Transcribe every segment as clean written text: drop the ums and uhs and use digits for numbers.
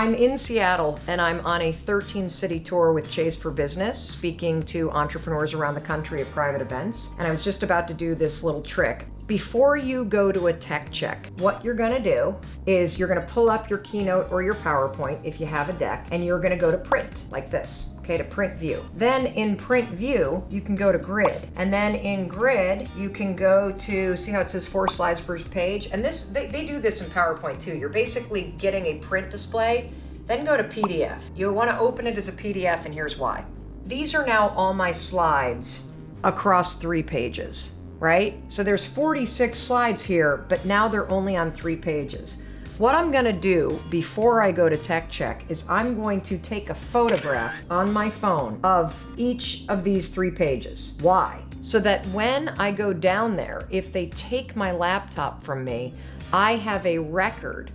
I'm in Seattle and I'm on a 13-city tour with Chase for Business, speaking to entrepreneurs around the country at private events. And I was just about to do this little trick. Before you go to a tech check, what you're gonna do is you're gonna pull up your Keynote or your PowerPoint if you have a deck, and you're gonna go to print, like this, okay, to print view. Then in print view, you can go to grid. And then in grid, you can go to, see how it says 4 slides per page? And this, they do this in PowerPoint too. You're basically getting a print display, then go to PDF. You'll wanna open it as a PDF, and here's why. These are now all my slides across 3 pages. Right? So there's 46 slides here, but now they're only on 3 pages. What I'm gonna do before I go to tech check is I'm going to take a photograph on my phone of each of these 3 pages. Why? So that when I go down there, if they take my laptop from me, I have a record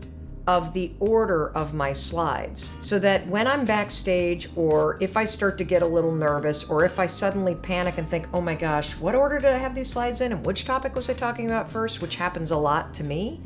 of the order of my slides, so that when I'm backstage, or if I start to get a little nervous, or if I suddenly panic and think, oh my gosh, what order did I have these slides in, and which topic was I talking about first, which happens a lot to me.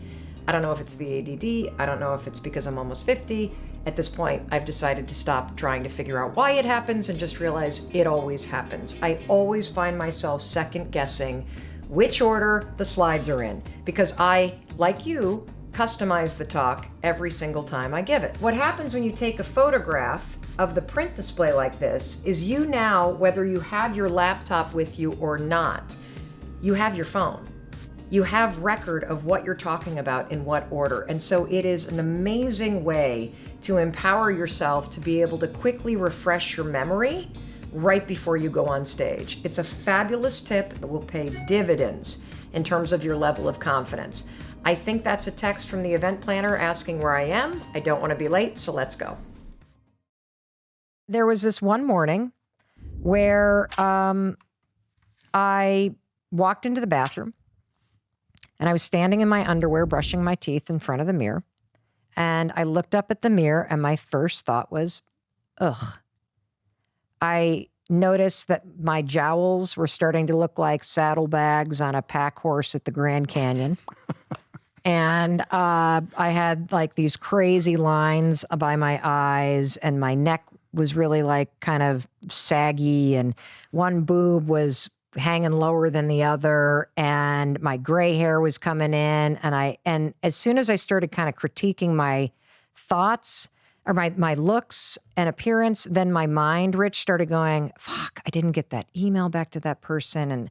I don't know if it's the ADD, I don't know if it's because I'm almost 50. At this point, I've decided to stop trying to figure out why it happens and just realize it always happens. I always find myself second guessing which order the slides are in, because I, like you, customize the talk every single time I give it. What happens when you take a photograph of the print display like this is you now, whether you have your laptop with you or not, you have your phone. You have record of what you're talking about in what order. And so it is an amazing way to empower yourself to be able to quickly refresh your memory right before you go on stage. It's a fabulous tip that will pay dividends in terms of your level of confidence. I think that's a text from the event planner asking where I am. I don't want to be late, so let's go. There was this one morning where I walked into the bathroom and I was standing in my underwear brushing my teeth in front of the mirror. And I looked up at the mirror and my first thought was, ugh. I noticed that my jowls were starting to look like saddlebags on a pack horse at the Grand Canyon. And I had like these crazy lines by my eyes, and my neck was really like kind of saggy, and one boob was hanging lower than the other, and my gray hair was coming in. And as soon as I started kind of critiquing my thoughts or my looks and appearance, then my mind, Rich, started going, fuck, I didn't get that email back to that person, and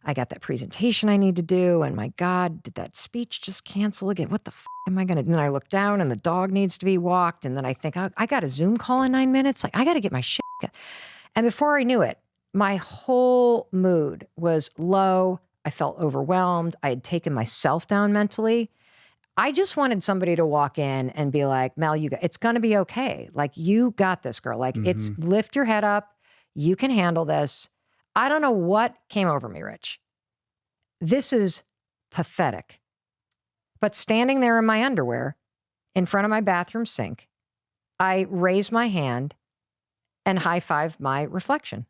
I got that presentation I need to do, and my God, did that speech just cancel again? What the f am I going to do? And then I look down and the dog needs to be walked, and then I think, I got a Zoom call in 9 minutes. Like, I got to get my shit. And before I knew it, my whole mood was low. I felt overwhelmed. I had taken myself down mentally. I just wanted somebody to walk in and be like, Mel, it's going to be okay. Like, you got this, girl. Like, it's lift your head up. You can handle this. I don't know what came over me, Rich. This is pathetic. But standing there in my underwear in front of my bathroom sink, I raised my hand and high-fived my reflection.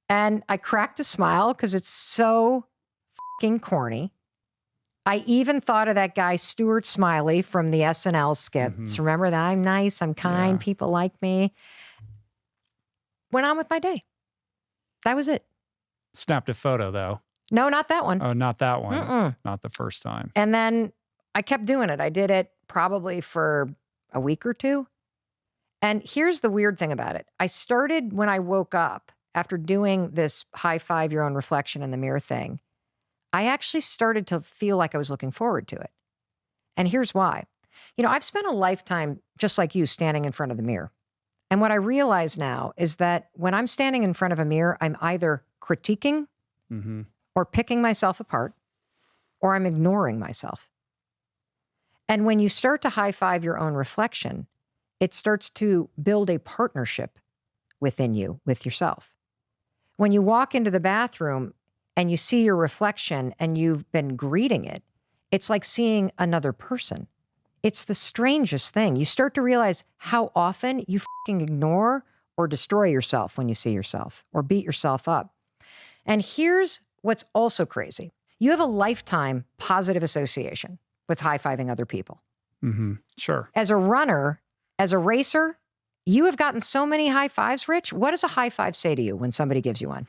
And I cracked a smile because it's so fucking corny. I even thought of that guy, Stuart Smiley, from the SNL skits. Remember that? I'm nice, I'm kind, people like me. Went on with my day. That was it. Snapped a photo, though. No, not that one. Oh, not that one. Not the first time. And then I kept doing it. I did it probably for a week or 2. And here's the weird thing about it. I started when I woke up after doing this high-five your own reflection in the mirror thing. I actually started to feel like I was looking forward to it. And here's why. You know, I've spent a lifetime, just like you, standing in front of the mirror. And what I realize now is that when I'm standing in front of a mirror, I'm either critiquing or picking myself apart, or I'm ignoring myself. And when you start to high-five your own reflection, it starts to build a partnership within you, with yourself. When you walk into the bathroom and you see your reflection and you've been greeting it, it's like seeing another person. It's the strangest thing. You start to realize how often you fucking ignore or destroy yourself when you see yourself or beat yourself up. And here's what's also crazy. You have a lifetime positive association with high-fiving other people. Sure. As a runner, as a racer, you have gotten so many high fives, Rich. What does a high five say to you when somebody gives you one?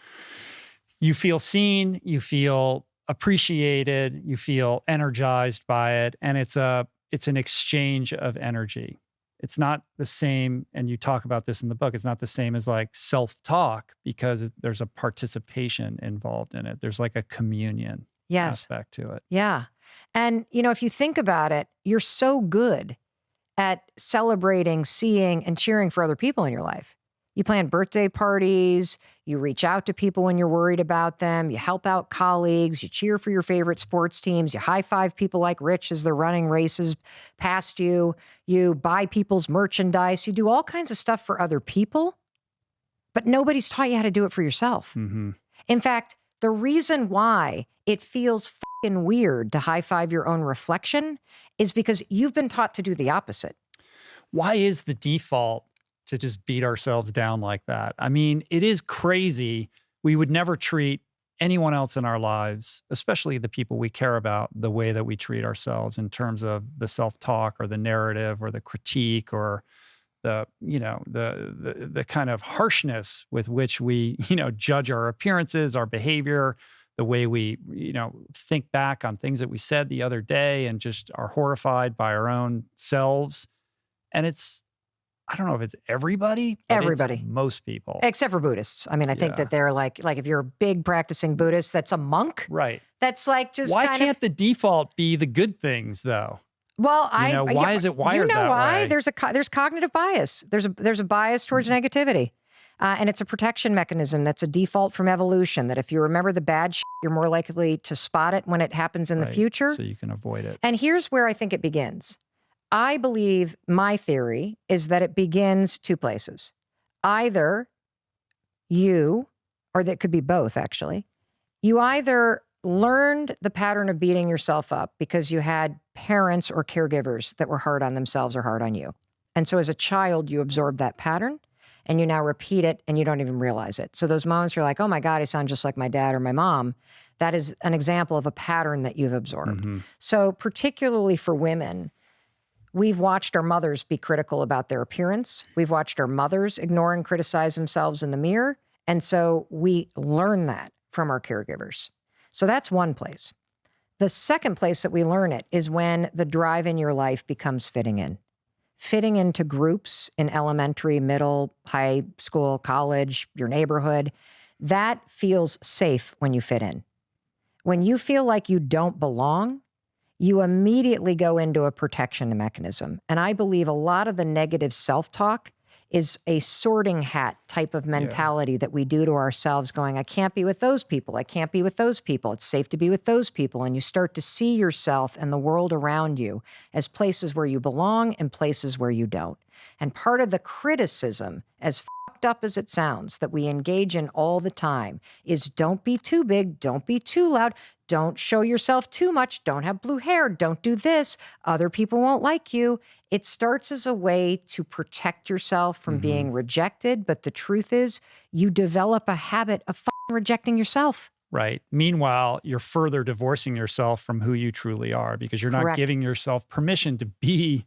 You feel seen, you feel appreciated, you feel energized by it, and it's an exchange of energy. It's not the same, and you talk about this in the book, it's not the same as like self-talk because there's a participation involved in it. There's like a communion aspect to it. Yeah. And, if you think about it, you're so good at celebrating, seeing, and cheering for other people in your life. You plan birthday parties, you reach out to people when you're worried about them, you help out colleagues, you cheer for your favorite sports teams, you high-five people like Rich as they're running races past you, you buy people's merchandise, you do all kinds of stuff for other people, but nobody's taught you how to do it for yourself. In fact, the reason why it feels fucking weird to high-five your own reflection is because you've been taught to do the opposite. Why is the default to just beat ourselves down like that? I mean, it is crazy. We would never treat anyone else in our lives, especially the people we care about, the way that we treat ourselves in terms of the self-talk or the narrative or the critique or the kind of harshness with which we, judge our appearances, our behavior, the way we, think back on things that we said the other day and just are horrified by our own selves. And I don't know if it's everybody, but it's most people. Except for Buddhists. I mean, I think that they're like if you're a big practicing Buddhist, that's a monk. Right. That's like just why can't the default be the good things though? Well, why is it wired that why? way? There's cognitive bias. There's a bias towards negativity. And it's a protection mechanism that's a default from evolution, that if you remember the bad shit, you're more likely to spot it when it happens in the future. So you can avoid it. And here's where I think it begins. I believe my theory is that it begins two places. Either you, or that could be both actually, you either learned the pattern of beating yourself up because you had parents or caregivers that were hard on themselves or hard on you. And so as a child, you absorbed that pattern and you now repeat it and you don't even realize it. So those moments you're like, oh my God, I sound just like my dad or my mom. That is an example of a pattern that you've absorbed. So particularly for women, we've watched our mothers be critical about their appearance. We've watched our mothers ignore and criticize themselves in the mirror. And so we learn that from our caregivers. So that's one place. The second place that we learn it is when the drive in your life becomes fitting in. Fitting into groups in elementary, middle, high school, college, your neighborhood. That feels safe when you fit in. When you feel like you don't belong, you immediately go into a protection mechanism. And I believe a lot of the negative self-talk is a sorting hat type of mentality that we do to ourselves going, I can't be with those people. I can't be with those people. It's safe to be with those people. And you start to see yourself and the world around you as places where you belong and places where you don't. And part of the criticism, as fucked up as it sounds, that we engage in all the time is don't be too big, don't be too loud, don't show yourself too much, don't have blue hair, don't do this, other people won't like you. It starts as a way to protect yourself from being rejected, but the truth is you develop a habit of rejecting yourself. Right. Meanwhile, you're further divorcing yourself from who you truly are because you're not giving yourself permission to be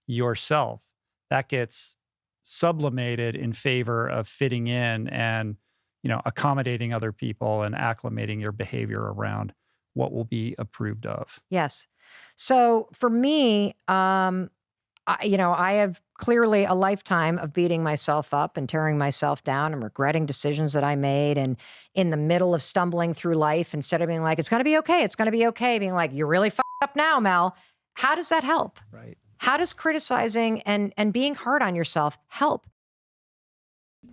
yourself. That gets sublimated in favor of fitting in and, accommodating other people and acclimating your behavior around what will be approved of. Yes. So for me, I have clearly a lifetime of beating myself up and tearing myself down and regretting decisions that I made. And in the middle of stumbling through life, instead of being like, it's going to be okay, it's going to be okay, being like, you're really fucked up now, Mel. How does that help? Right. How does criticizing and being hard on yourself help?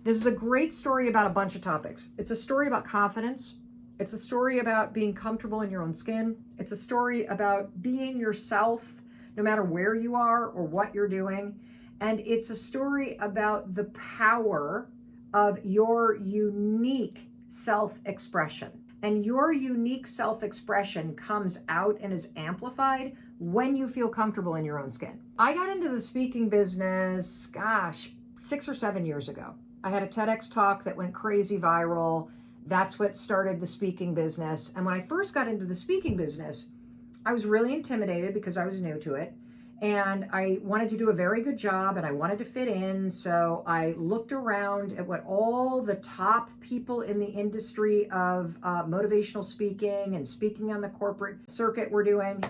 This is a great story about a bunch of topics. It's a story about confidence. It's a story about being comfortable in your own skin. It's a story about being yourself, no matter where you are or what you're doing. And it's a story about the power of your unique self-expression. And your unique self-expression comes out and is amplified when you feel comfortable in your own skin. I got into the speaking business, 6 or 7 years ago. I had a TEDx talk that went crazy viral. That's what started the speaking business. And when I first got into the speaking business, I was really intimidated because I was new to it. And I wanted to do a very good job and I wanted to fit in. So I looked around at what all the top people in the industry of motivational speaking and speaking on the corporate circuit were doing.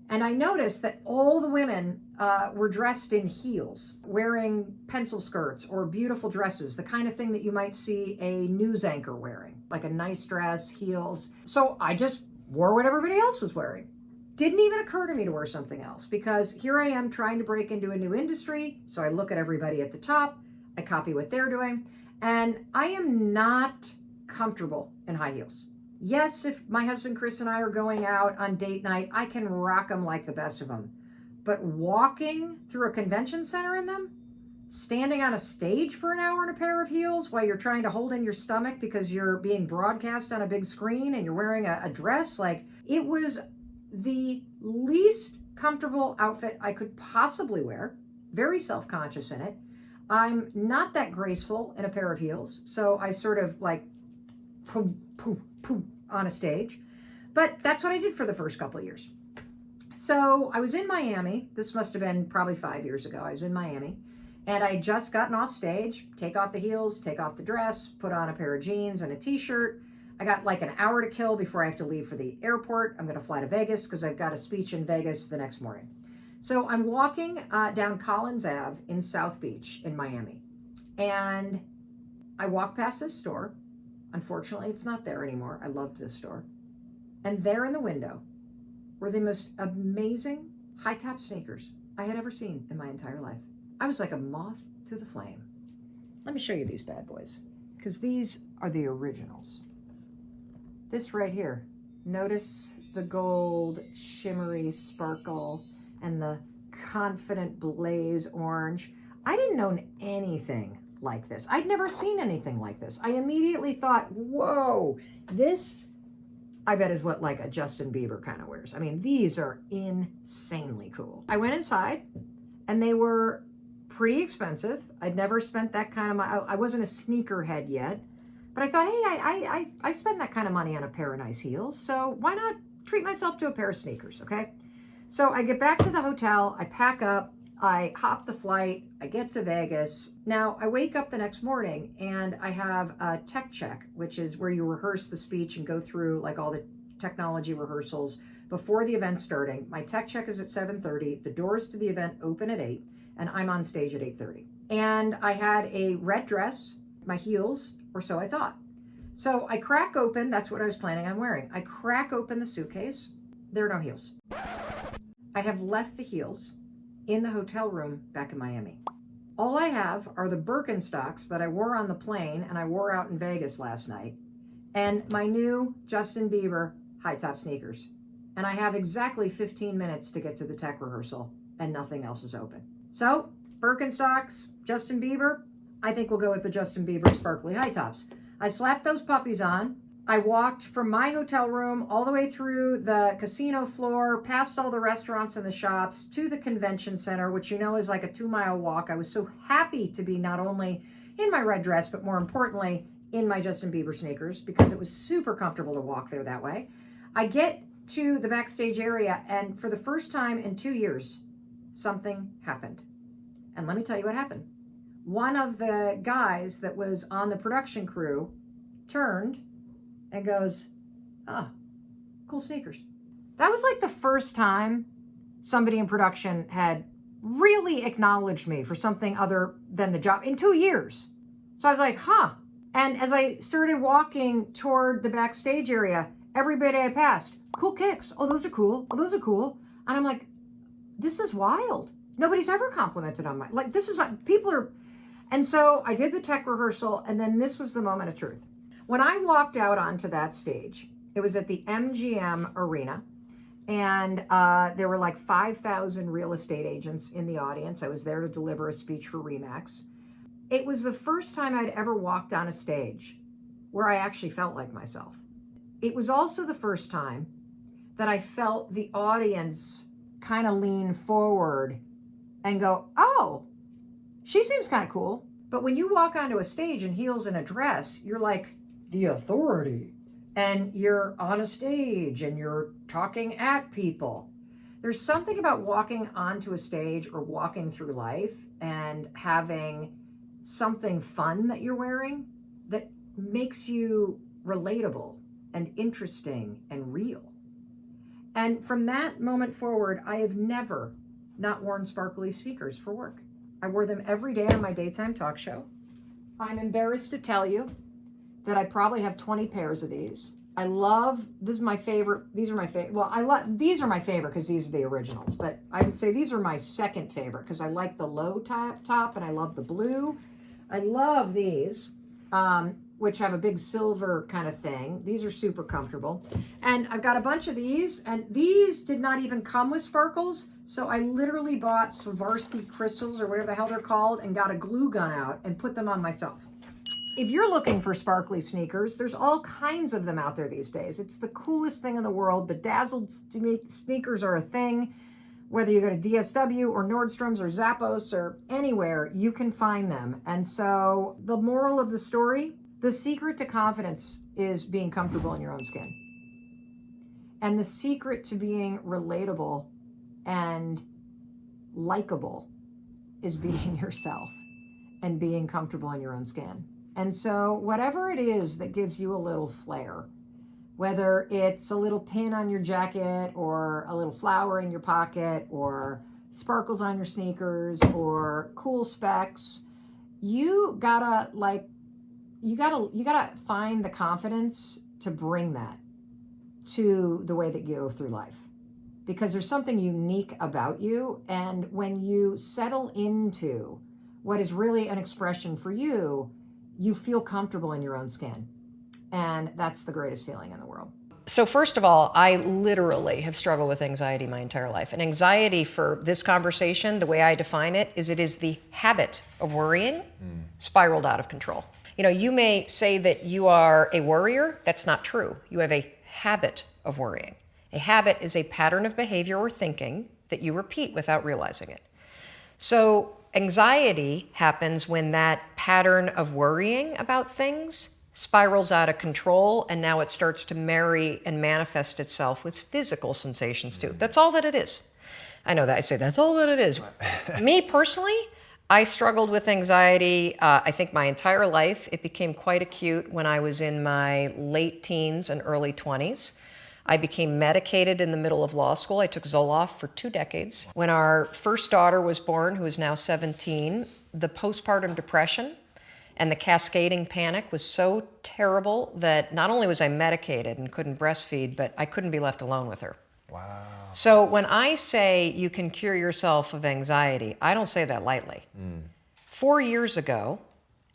And I noticed that all the women were dressed in heels, wearing pencil skirts or beautiful dresses, the kind of thing that you might see a news anchor wearing, like a nice dress, heels. So I just wore what everybody else was wearing. Didn't even occur to me to wear something else because here I am trying to break into a new industry. So I look at everybody at the top, I copy what they're doing, and I am not comfortable in high heels. Yes, if my husband Chris and I are going out on date night, I can rock them like the best of them. But walking through a convention center in them, standing on a stage for an hour in a pair of heels while you're trying to hold in your stomach because you're being broadcast on a big screen and you're wearing a dress, like it was the least comfortable outfit I could possibly wear, very self-conscious in it. I'm not that graceful in a pair of heels, so I sort of like poof, poof, poof on a stage. But that's what I did for the first couple of years. So I was in Miami. This must have been probably 5 years ago. I was in Miami and I had just gotten off stage, take off the heels, take off the dress, put on a pair of jeans and a t-shirt. I got like an hour to kill before I have to leave for the airport. I'm going to fly to Vegas because I've got a speech in Vegas the next morning. So I'm walking down Collins Ave in South Beach in Miami. And I walk past this store. Unfortunately, it's not there anymore. I loved this store. And there in the window were the most amazing high-top sneakers I had ever seen in my entire life. I was like a moth to the flame. Let me show you these bad boys because these are the originals. This right here, notice the gold shimmery sparkle and the confident blaze orange. I didn't own anything like this. I'd never seen anything like this. I immediately thought, whoa, this I bet is what like a Justin Bieber kind of wears. I mean, these are insanely cool. I went inside and they were pretty expensive. I'd never spent that kind of money. I wasn't a sneakerhead yet. But I thought, hey, I spend that kind of money on a pair of nice heels, so why not treat myself to a pair of sneakers, okay? So I get back to the hotel, I pack up, I hop the flight, I get to Vegas. Now, I wake up the next morning and I have a tech check, which is where you rehearse the speech and go through like all the technology rehearsals before the event starting. My tech check is at 7:30, the doors to the event open at 8, and I'm on stage at 8:30. And I had a red dress, my heels, or so I thought. So I crack open, that's what I was planning on wearing. I crack open the suitcase, there are no heels. I have left the heels in the hotel room back in Miami. All I have are the Birkenstocks that I wore on the plane and I wore out in Vegas last night, and my new Justin Bieber high top sneakers. And I have exactly 15 minutes to get to the tech rehearsal and nothing else is open. So Birkenstocks, Justin Bieber, I think we'll go with the Justin Bieber sparkly high tops. I slapped those puppies on. I walked from my hotel room all the way through the casino floor, past all the restaurants and the shops, to the convention center, which you know is like a 2-mile walk. I was so happy to be not only in my red dress, but more importantly, in my Justin Bieber sneakers, because it was super comfortable to walk there that way. I get to the backstage area, and for the first time in 2 years, something happened. And let me tell you what happened. One of the guys that was on the production crew turned and goes, ah, cool sneakers. That was like the first time somebody in production had really acknowledged me for something other than the job in 2 years. So I was like, huh. And as I started walking toward the backstage area, everybody I passed, cool kicks. Oh, those are cool. Oh, those are cool. And I'm like, this is wild. Nobody's ever complimented on my, like, this is, people are, and so I did the tech rehearsal, and then this was the moment of truth. When I walked out onto that stage, it was at the MGM Arena, and there were like 5,000 real estate agents in the audience. I was there to deliver a speech for RE/MAX. It was the first time I'd ever walked on a stage where I actually felt like myself. It was also the first time that I felt the audience kind of lean forward and go, oh, she seems kind of cool. But when you walk onto a stage in heels and a dress, you're like the authority. And you're on a stage and you're talking at people. There's something about walking onto a stage or walking through life and having something fun that you're wearing that makes you relatable and interesting and real. And from that moment forward, I have never not worn sparkly sneakers for work. I wore them every day on my daytime talk show. I'm embarrassed to tell you that I probably have 20 pairs of these. I love, this is my favorite, these are my favorite, well, these are my favorite because these are the originals, but I would say these are my second favorite because I like the low top and I love the blue. I love these, which have a big silver kind of thing. These are super comfortable. And I've got a bunch of these, and these did not even come with sparkles, so I literally bought Swarovski crystals or whatever the hell they're called and got a glue gun out and put them on myself. If you're looking for sparkly sneakers, there's all kinds of them out there these days. It's the coolest thing in the world. Bedazzled sneakers are a thing. Whether you go to DSW or Nordstrom's or Zappos or anywhere, you can find them. And so the moral of the story, the secret to confidence is being comfortable in your own skin. And the secret to being relatable and likable is being yourself and being comfortable in your own skin. And so whatever it is that gives you a little flair, whether it's a little pin on your jacket or a little flower in your pocket or sparkles on your sneakers or cool specs, you gotta find the confidence to bring that to the way that you go through life, because there's something unique about you. And when you settle into what is really an expression for you, you feel comfortable in your own skin. And that's the greatest feeling in the world. So first of all, I literally have struggled with anxiety my entire life. And anxiety for this conversation, the way I define it is the habit of worrying spiraled out of control. You know, you may say that you are a worrier. That's not true. You have a habit of worrying. A habit is a pattern of behavior or thinking that you repeat without realizing it. So anxiety happens when that pattern of worrying about things spirals out of control, and now it starts to marry and manifest itself with physical sensations too. That's all that it is. I know that I say that's all that it is. Me personally, I struggled with anxiety, I think my entire life. It became quite acute when I was in my late teens and early 20s. I became medicated in the middle of law school. I took Zoloft for 2 decades. When our first daughter was born, who is now 17, the postpartum depression and the cascading panic was so terrible that not only was I medicated and couldn't breastfeed, but I couldn't be left alone with her. Wow. So when I say you can cure yourself of anxiety, I don't say that lightly. 4 years ago,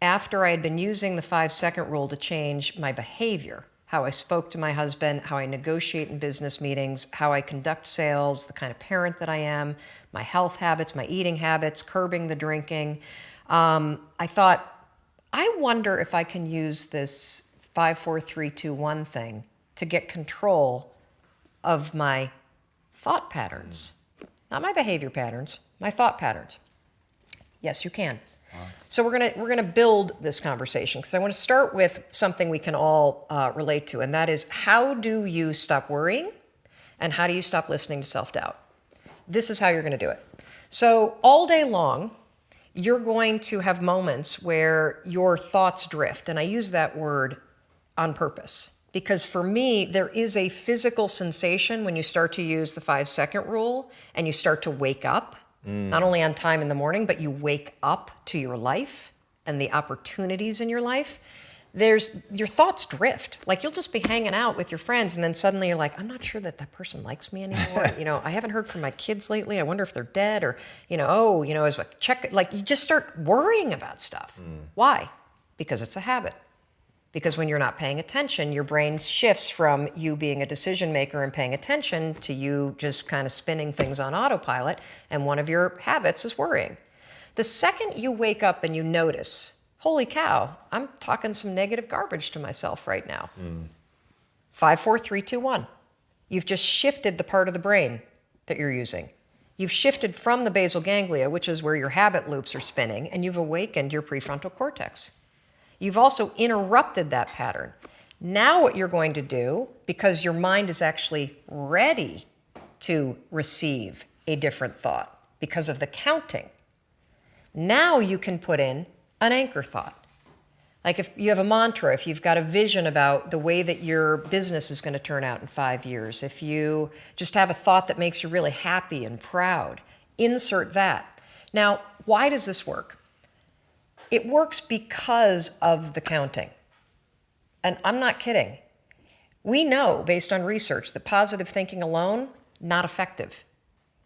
after I had been using the 5-second rule to change my behavior, how I spoke to my husband, how I negotiate in business meetings, how I conduct sales, the kind of parent that I am, my health habits, my eating habits, curbing the drinking, I thought, I wonder if I can use this 5, 4, 3, 2, 1 thing to get control of my thought patterns. Not my behavior patterns, my thought patterns. Yes, you can. So we're gonna build this conversation, because I want to start with something we can all relate to, and that is, how do you stop worrying and how do you stop listening to self-doubt? This is how you're going to do it. So all day long, you're going to have moments where your thoughts drift, and I use that word on purpose, because for me, there is a physical sensation when you start to use the 5-second rule and you start to wake up. Not only on time in the morning, but you wake up to your life and the opportunities in your life. Your thoughts drift. Like, you'll just be hanging out with your friends, and then suddenly you're like, I'm not sure that person likes me anymore. I haven't heard from my kids lately. I wonder if they're dead, or, as a check, like, you just start worrying about stuff. Why? Because it's a habit. Because when you're not paying attention, your brain shifts from you being a decision maker and paying attention to you just kind of spinning things on autopilot, and one of your habits is worrying. The second you wake up and you notice, holy cow, I'm talking some negative garbage to myself right now. 5, 4, 3, 2, 1. You've just shifted the part of the brain that you're using. You've shifted from the basal ganglia, which is where your habit loops are spinning, and you've awakened your prefrontal cortex. You've also interrupted that pattern. Now what you're going to do, because your mind is actually ready to receive a different thought because of the counting. Now you can put in an anchor thought. Like if you have a mantra, if you've got a vision about the way that your business is going to turn out in 5 years, if you just have a thought that makes you really happy and proud, insert that. Now, why does this work? It works because of the counting. And I'm not kidding. We know, based on research, that positive thinking alone, not effective.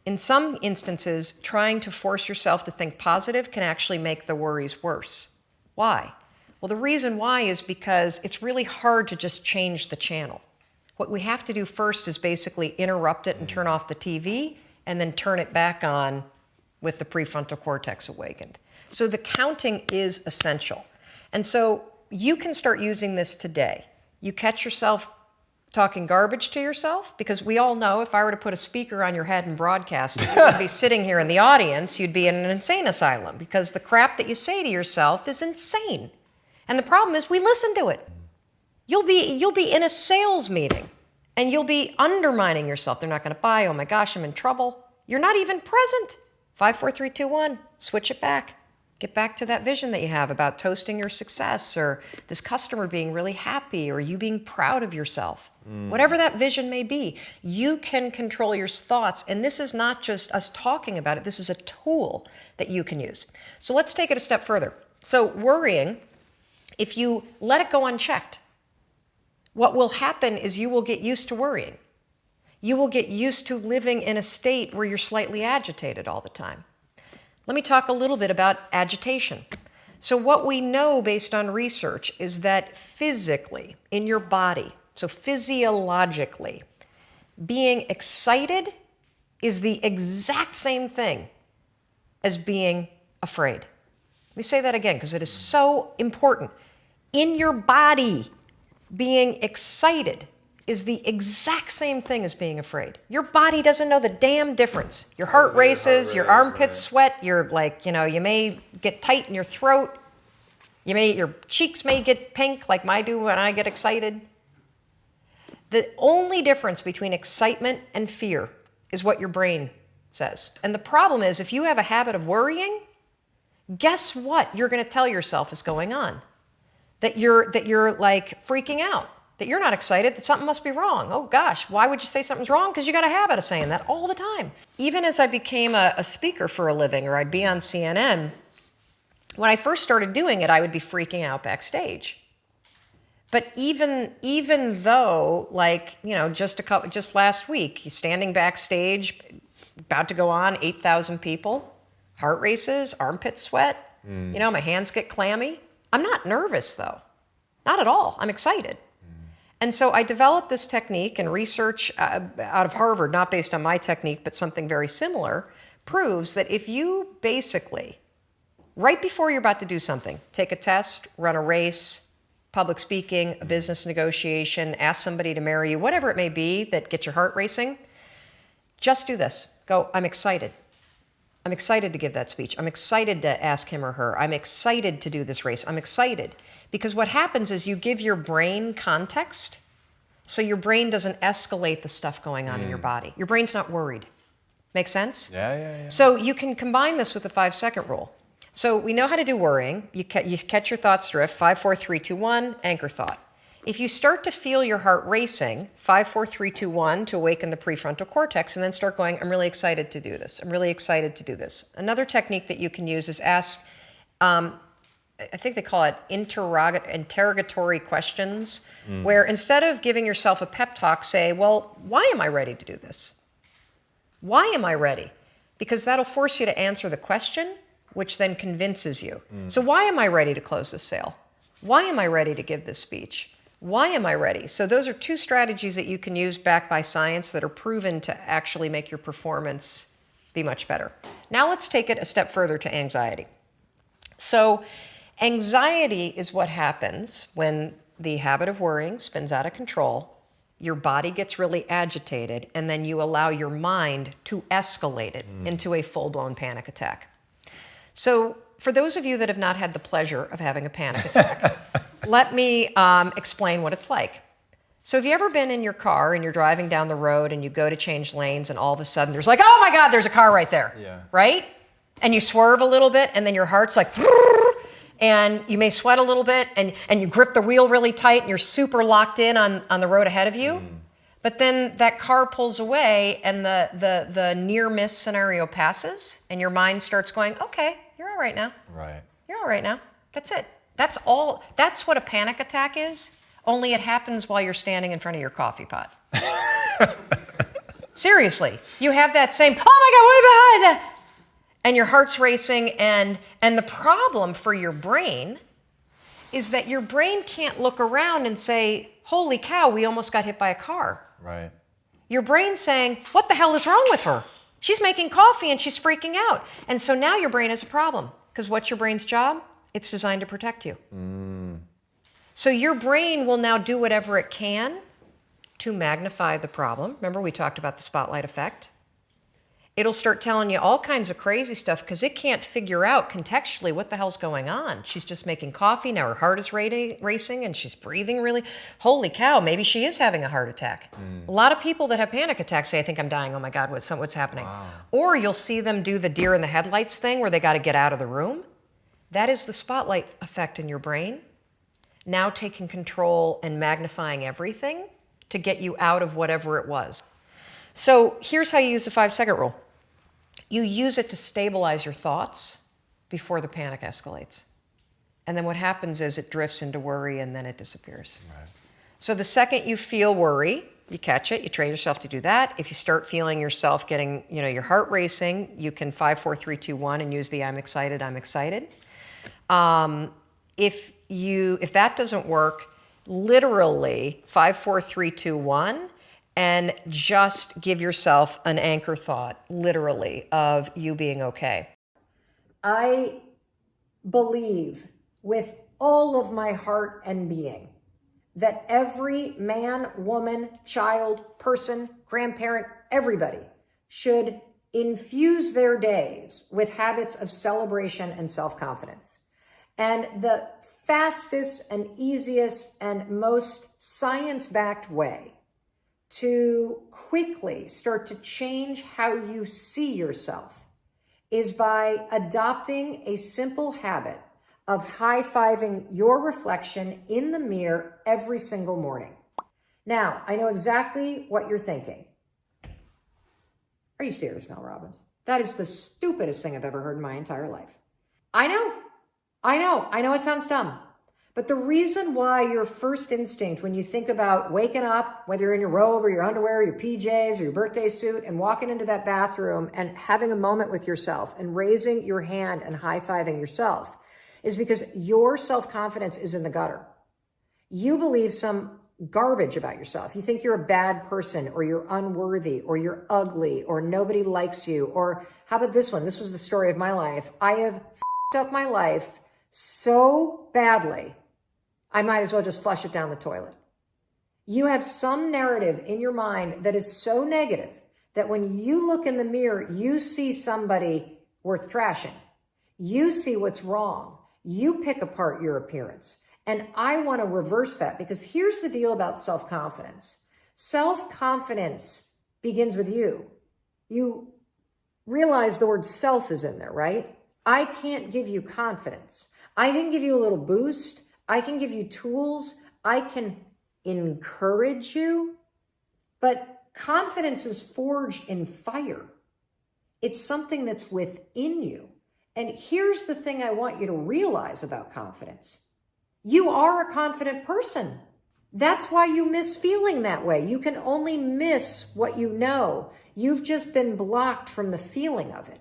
In some instances, trying to force yourself to think positive can actually make the worries worse. Why? Well, the reason why is because it's really hard to just change the channel. What we have to do first is basically interrupt it and turn off the TV and then turn it back on with the prefrontal cortex awakened. So the counting is essential. And so you can start using this today. You catch yourself talking garbage to yourself, because we all know if I were to put a speaker on your head and broadcast it, you would be sitting here in the audience, you'd be in an insane asylum, because the crap that you say to yourself is insane. And the problem is we listen to it. You'll be in a sales meeting and you'll be undermining yourself. They're not going to buy. Oh my gosh, I'm in trouble. You're not even present. 5, 4, 3, 2, 1. Switch it back. Get back to that vision that you have about toasting your success, or this customer being really happy, or you being proud of yourself. Whatever that vision may be, you can control your thoughts. And this is not just us talking about it. This is a tool that you can use. So let's take it a step further. So worrying, if you let it go unchecked, what will happen is you will get used to worrying. You will get used to living in a state where you're slightly agitated all the time. Let me talk a little bit about agitation. So what we know based on research is that physically, in your body, so physiologically, being excited is the exact same thing as being afraid. Let me say that again, because it is so important. In your body, being excited is the exact same thing as being afraid. Your body doesn't know the damn difference. Your heart races, your armpits sweat, you're like, you may get tight in your throat. Your cheeks may get pink like mine do when I get excited. The only difference between excitement and fear is what your brain says. And the problem is, if you have a habit of worrying, guess what you're going to tell yourself is going on? That you're like freaking out, that you're not excited, that something must be wrong. Oh gosh, why would you say something's wrong? Because you got a habit of saying that all the time. Even as I became a speaker for a living, or I'd be on CNN, when I first started doing it, I would be freaking out backstage. But even though, just last week, standing backstage, about to go on, 8,000 people, heart races, armpit sweat, my hands get clammy. I'm not nervous though, not at all. I'm excited. And so I developed this technique, and research out of Harvard, not based on my technique, but something very similar, proves that if you basically, right before you're about to do something, take a test, run a race, public speaking, a business negotiation, ask somebody to marry you, whatever it may be that gets your heart racing, just do this. Go, I'm excited. I'm excited to give that speech. I'm excited to ask him or her. I'm excited to do this race. I'm excited. Because what happens is you give your brain context, so your brain doesn't escalate the stuff going on in your body. Your brain's not worried. Make sense? Yeah. So you can combine this with the 5-second rule. So we know how to do worrying. You catch your thoughts drift, 5, 4, 3, 2, 1, anchor thought. If you start to feel your heart racing, 5, 4, 3, 2, 1 to awaken the prefrontal cortex, and then start going, I'm really excited to do this. I'm really excited to do this. Another technique that you can use is ask, I think they call it interrogatory questions, where instead of giving yourself a pep talk, say, well, why am I ready to do this? Why am I ready? Because that'll force you to answer the question, which then convinces you. So why am I ready to close this sale? Why am I ready to give this speech? Why am I ready? So those are 2 strategies that you can use backed by science that are proven to actually make your performance be much better. Now let's take it a step further to anxiety. So anxiety is what happens when the habit of worrying spins out of control, your body gets really agitated, and then you allow your mind to escalate it into a full-blown panic attack. So for those of you that have not had the pleasure of having a panic attack, let me explain what it's like. So have you ever been in your car and you're driving down the road and you go to change lanes and all of a sudden there's like, oh my God, there's a car right there, right? And you swerve a little bit and then your heart's like, and you may sweat a little bit and you grip the wheel really tight and you're super locked in on the road ahead of you. But then that car pulls away and the near miss scenario passes and your mind starts going, okay, you're all right now. Right. You're all right now. That's it. That's all. That's what a panic attack is. Only it happens while you're standing in front of your coffee pot. Seriously, you have that same, oh my God, what behind that? And your heart's racing, and the problem for your brain is that your brain can't look around and say, holy cow, we almost got hit by a car. Right. Your brain's saying, what the hell is wrong with her? She's making coffee and she's freaking out. And so now your brain has a problem, because what's your brain's job? It's designed to protect you. So your brain will now do whatever it can to magnify the problem. Remember, we talked about the spotlight effect. It'll start telling you all kinds of crazy stuff because it can't figure out contextually what the hell's going on. She's just making coffee. Now her heart is racing and she's breathing really. Holy cow, maybe she is having a heart attack. A lot of people that have panic attacks say, I think I'm dying. Oh my God, what's happening? Wow. Or you'll see them do the deer in the headlights thing where they got to get out of the room. That is the spotlight effect in your brain, now taking control and magnifying everything to get you out of whatever it was. So here's how you use the 5-second rule. You use it to stabilize your thoughts before the panic escalates. And then what happens is it drifts into worry and then it disappears. Right. So the second you feel worry, you catch it, you train yourself to do that. If you start feeling yourself getting, your heart racing, you can 5, 4, 3, 2, 1 and use the I'm excited. If that doesn't work, literally 5, 4, 3, 2, 1, and just give yourself an anchor thought, literally, of you being okay. I believe with all of my heart and being that every man, woman, child, person, grandparent, everybody should infuse their days with habits of celebration and self-confidence. And the fastest and easiest and most science-backed way to quickly start to change how you see yourself is by adopting a simple habit of high-fiving your reflection in the mirror every single morning. Now, I know exactly what you're thinking. Are you serious, Mel Robbins? That is the stupidest thing I've ever heard in my entire life. I know it sounds dumb. But the reason why your first instinct when you think about waking up, whether you're in your robe or your underwear, or your PJs or your birthday suit, and walking into that bathroom and having a moment with yourself and raising your hand and high-fiving yourself is because your self-confidence is in the gutter. You believe some garbage about yourself. You think you're a bad person, or you're unworthy, or you're ugly, or nobody likes you. Or how about this one? This was the story of my life. I have f***ed up my life so badly, I might as well just flush it down the toilet. You have some narrative in your mind that is so negative that when you look in the mirror, you see somebody worth trashing. You see what's wrong. You pick apart your appearance. And I want to reverse that, because here's the deal about self-confidence. Self-confidence begins with you. You realize the word self is in there, right? I can't give you confidence. I can give you a little boost. I can give you tools. I can encourage you. But confidence is forged in fire. It's something that's within you. And here's the thing I want you to realize about confidence. You are a confident person. That's why you miss feeling that way. You can only miss what you know. You've just been blocked from the feeling of it.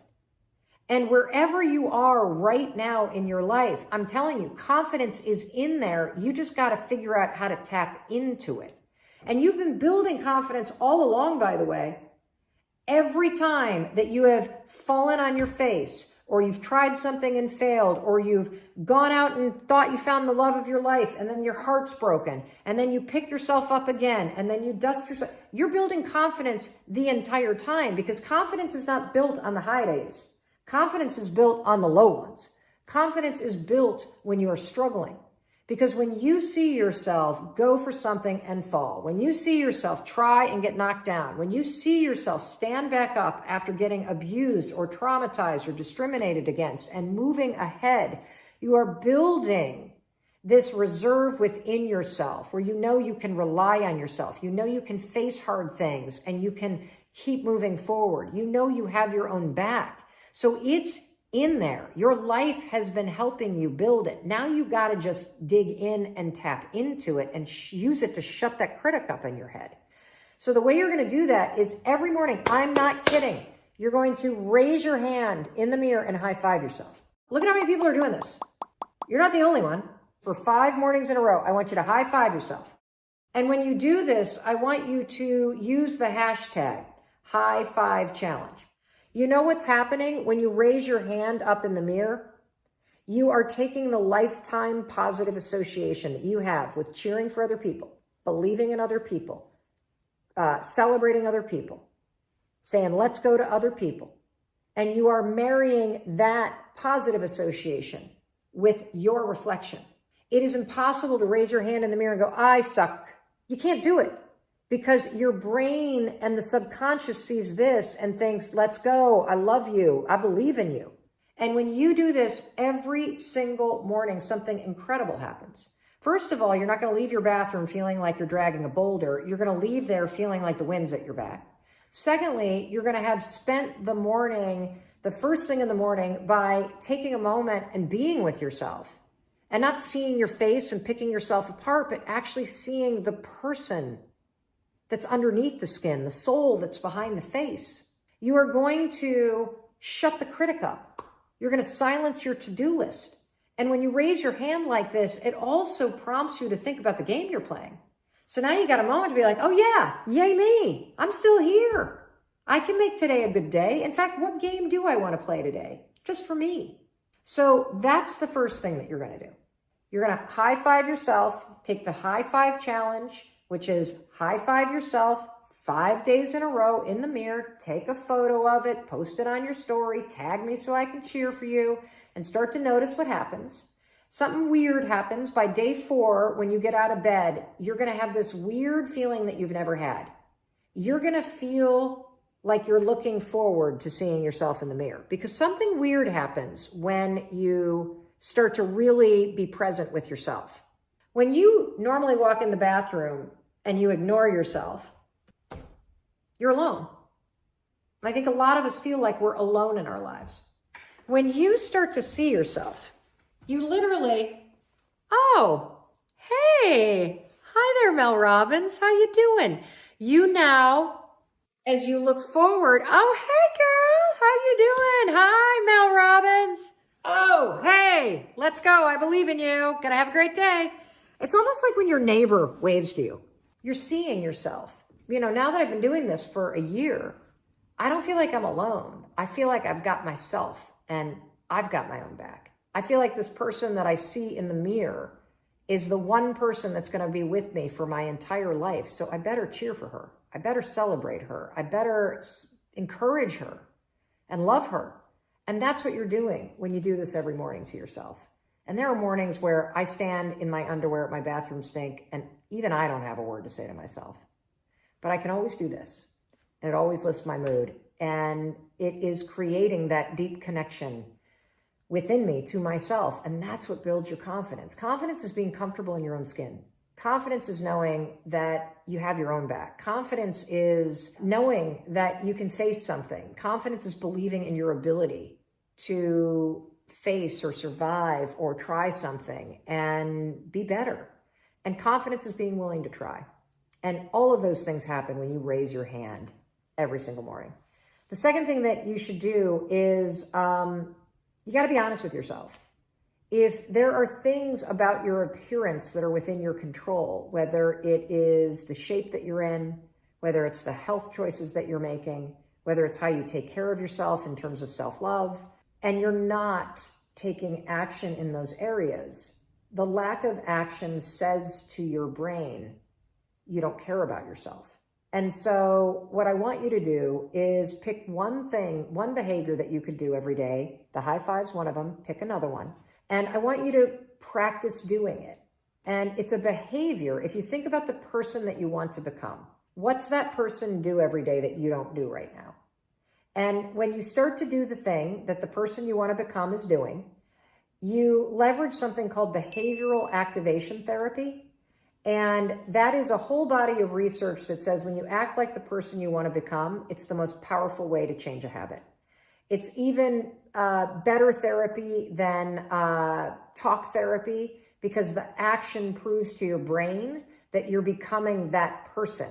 And wherever you are right now in your life, I'm telling you, confidence is in there. You just got to figure out how to tap into it. And you've been building confidence all along, by the way. Every time that you have fallen on your face, or you've tried something and failed, or you've gone out and thought you found the love of your life, and then your heart's broken, and then you pick yourself up again, and then you dust yourself. You're building confidence the entire time, because confidence is not built on the high days. Confidence is built on the low ones. Confidence is built when you are struggling, Because when you see yourself go for something and fall, when you see yourself try and get knocked down, when you see yourself stand back up after getting abused or traumatized or discriminated against and moving ahead, you are building this reserve within yourself where you know you can rely on yourself. You know you can face hard things and you can keep moving forward. You know you have your own back. So it's in there. Your life has been helping you build it. Now you got to just dig in and tap into it and use it to shut that critic up in your head. So the way you're going to do that is every morning, I'm not kidding, you're going to raise your hand in the mirror and high five yourself. Look at how many people are doing this. You're not the only one. For 5 mornings in a row, I want you to high five yourself. And when you do this, I want you to use the hashtag high five challenge. You know what's happening when you raise your hand up in the mirror? You are taking the lifetime positive association that you have with cheering for other people, believing in other people, celebrating other people, saying, let's go to other people. And you are marrying that positive association with your reflection. It is impossible to raise your hand in the mirror and go, I suck. You can't do it. Because your brain and the subconscious sees this and thinks, let's go, I love you, I believe in you. And when you do this every single morning, something incredible happens. First of all, you're not going to leave your bathroom feeling like you're dragging a boulder. You're going to leave there feeling like the wind's at your back. Secondly, you're going to have spent the morning, the first thing in the morning, by taking a moment and being with yourself. And not seeing your face and picking yourself apart, but actually seeing the person that's underneath the skin, the soul that's behind the face. You are going to shut the critic up. You're going to silence your to-do list. And when you raise your hand like this, it also prompts you to think about the game you're playing. So now you got a moment to be like, oh yeah, yay me. I'm still here. I can make today a good day. In fact, what game do I want to play today? Just for me. So that's the first thing that you're going to do. You're going to high five yourself, take the high five challenge, which is high five yourself 5 days in a row in the mirror, take a photo of it, post it on your story, tag me so I can cheer for you, and start to notice what happens. Something weird happens by day 4 when you get out of bed. You're going to have this weird feeling that you've never had. You're going to feel like you're looking forward to seeing yourself in the mirror because something weird happens when you start to really be present with yourself. When you normally walk in the bathroom and you ignore yourself, you're alone. I think a lot of us feel like we're alone in our lives. When you start to see yourself, you literally, oh, hey, hi there, Mel Robbins. How you doing? You now, as you look forward, oh, hey, girl, how you doing? Hi, Mel Robbins. Oh, hey, let's go. I believe in you. Gonna have a great day. It's almost like when your neighbor waves to you. You're seeing yourself. You know, now that I've been doing this for a year, I don't feel like I'm alone. I feel like I've got myself and I've got my own back. I feel like this person that I see in the mirror is the one person that's going to be with me for my entire life. So I better cheer for her. I better celebrate her. I better encourage her and love her. And that's what you're doing when you do this every morning to yourself. And there are mornings where I stand in my underwear at my bathroom sink and even I don't have a word to say to myself. But I can always do this. And it always lifts my mood. And it is creating that deep connection within me to myself. And that's what builds your confidence. Confidence is being comfortable in your own skin. Confidence is knowing that you have your own back. Confidence is knowing that you can face something. Confidence is believing in your ability to face or survive or try something and be better. And confidence is being willing to try. And all of those things happen when you raise your hand every single morning. The second thing that you should do is you got to be honest with yourself. If there are things about your appearance that are within your control, whether it is the shape that you're in, whether it's the health choices that you're making, whether it's how you take care of yourself in terms of self-love, and you're not taking action in those areas, the lack of action says to your brain, you don't care about yourself. And so what I want you to do is pick one thing, one behavior that you could do every day. The high five's one of them. Pick another one. And I want you to practice doing it. And it's a behavior. If you think about the person that you want to become, what's that person do every day that you don't do right now? And when you start to do the thing that the person you want to become is doing, you leverage something called behavioral activation therapy. And that is a whole body of research that says when you act like the person you want to become, it's the most powerful way to change a habit. It's even better therapy than talk therapy, because the action proves to your brain that you're becoming that person.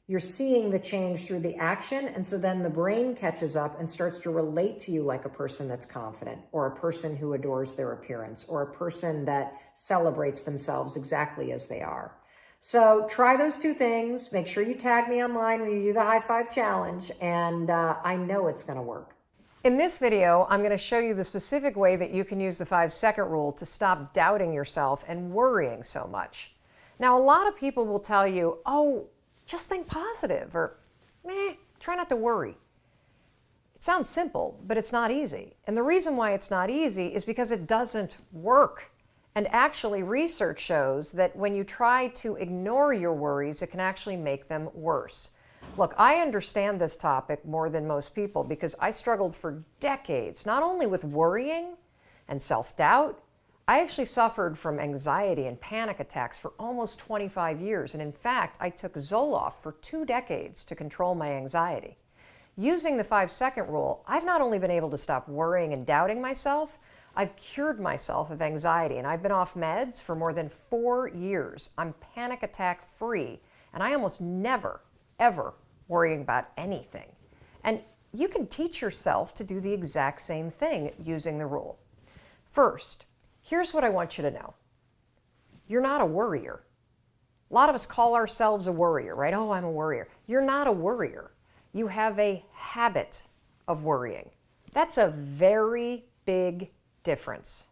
You're seeing the change through the action. And so then the brain catches up and starts to relate to you like a person that's confident, or a person who adores their appearance, or a person that celebrates themselves exactly as they are. So try those two things. Make sure you tag me online when you do the high five challenge. And I know it's going to work. In this video, I'm going to show you the specific way that you can use the 5-second rule to stop doubting yourself and worrying so much. Now, a lot of people will tell you, oh, just think positive, or try not to worry. It sounds simple, but it's not easy. And the reason why it's not easy is because it doesn't work. And actually, research shows that when you try to ignore your worries, it can actually make them worse. Look, I understand this topic more than most people because I struggled for decades, not only with worrying and self-doubt. I actually suffered from anxiety and panic attacks for almost 25 years. And in fact, I took Zoloft for 2 decades to control my anxiety. Using the 5-second rule, I've not only been able to stop worrying and doubting myself, I've cured myself of anxiety, and I've been off meds for more than 4 years. I'm panic attack free, and I almost never, ever worrying about anything. And you can teach yourself to do the exact same thing using the rule. First, here's what I want you to know. You're not a worrier. A lot of us call ourselves a worrier, right? Oh, I'm a worrier. You're not a worrier. You have a habit of worrying. That's a very big difference.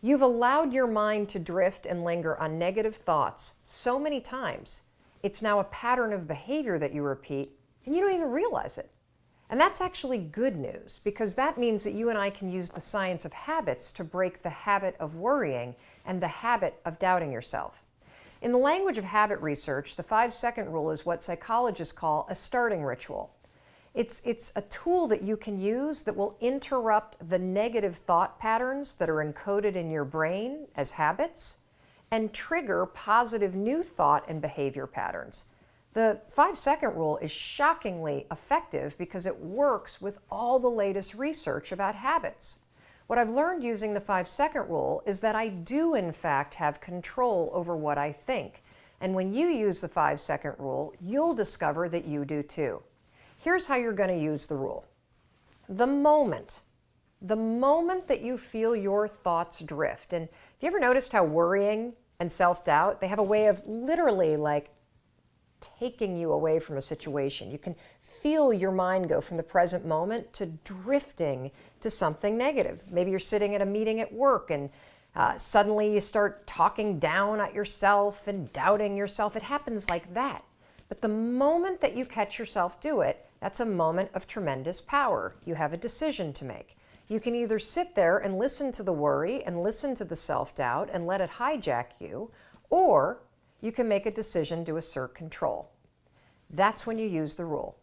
You've allowed your mind to drift and linger on negative thoughts so many times, it's now a pattern of behavior that you repeat, and you don't even realize it. And that's actually good news, because that means that you and I can use the science of habits to break the habit of worrying and the habit of doubting yourself. In the language of habit research, the 5-second rule is what psychologists call a starting ritual. It's a tool that you can use that will interrupt the negative thought patterns that are encoded in your brain as habits and trigger positive new thought and behavior patterns. The 5-second rule is shockingly effective because it works with all the latest research about habits. What I've learned using the 5-second rule is that I do in fact have control over what I think. And when you use the 5-second rule, you'll discover that you do too. Here's how you're going to use the rule. The moment that you feel your thoughts drift, and have you ever noticed how worrying and self-doubt, they have a way of literally like taking you away from a situation. You can feel your mind go from the present moment to drifting to something negative. Maybe you're sitting at a meeting at work and suddenly you start talking down at yourself and doubting yourself. It happens like that. But the moment that you catch yourself do it, that's a moment of tremendous power. You have a decision to make. You can either sit there and listen to the worry and listen to the self-doubt and let it hijack you, or you can make a decision to assert control. That's when you use the rule.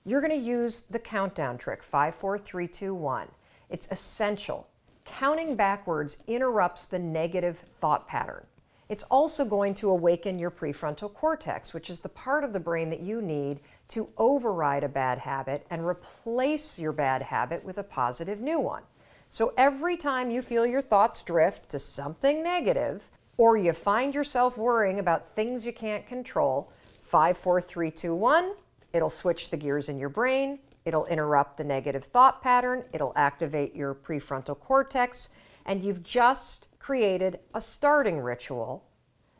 You're going to use the countdown trick, 5, 4, 3, 2, 1. It's essential. Counting backwards interrupts the negative thought pattern. It's also going to awaken your prefrontal cortex, which is the part of the brain that you need to override a bad habit and replace your bad habit with a positive new one. So every time you feel your thoughts drift to something negative, or you find yourself worrying about things you can't control, 5, 4, 3, 2, 1, it'll switch the gears in your brain, it'll interrupt the negative thought pattern, it'll activate your prefrontal cortex, and you've just created a starting ritual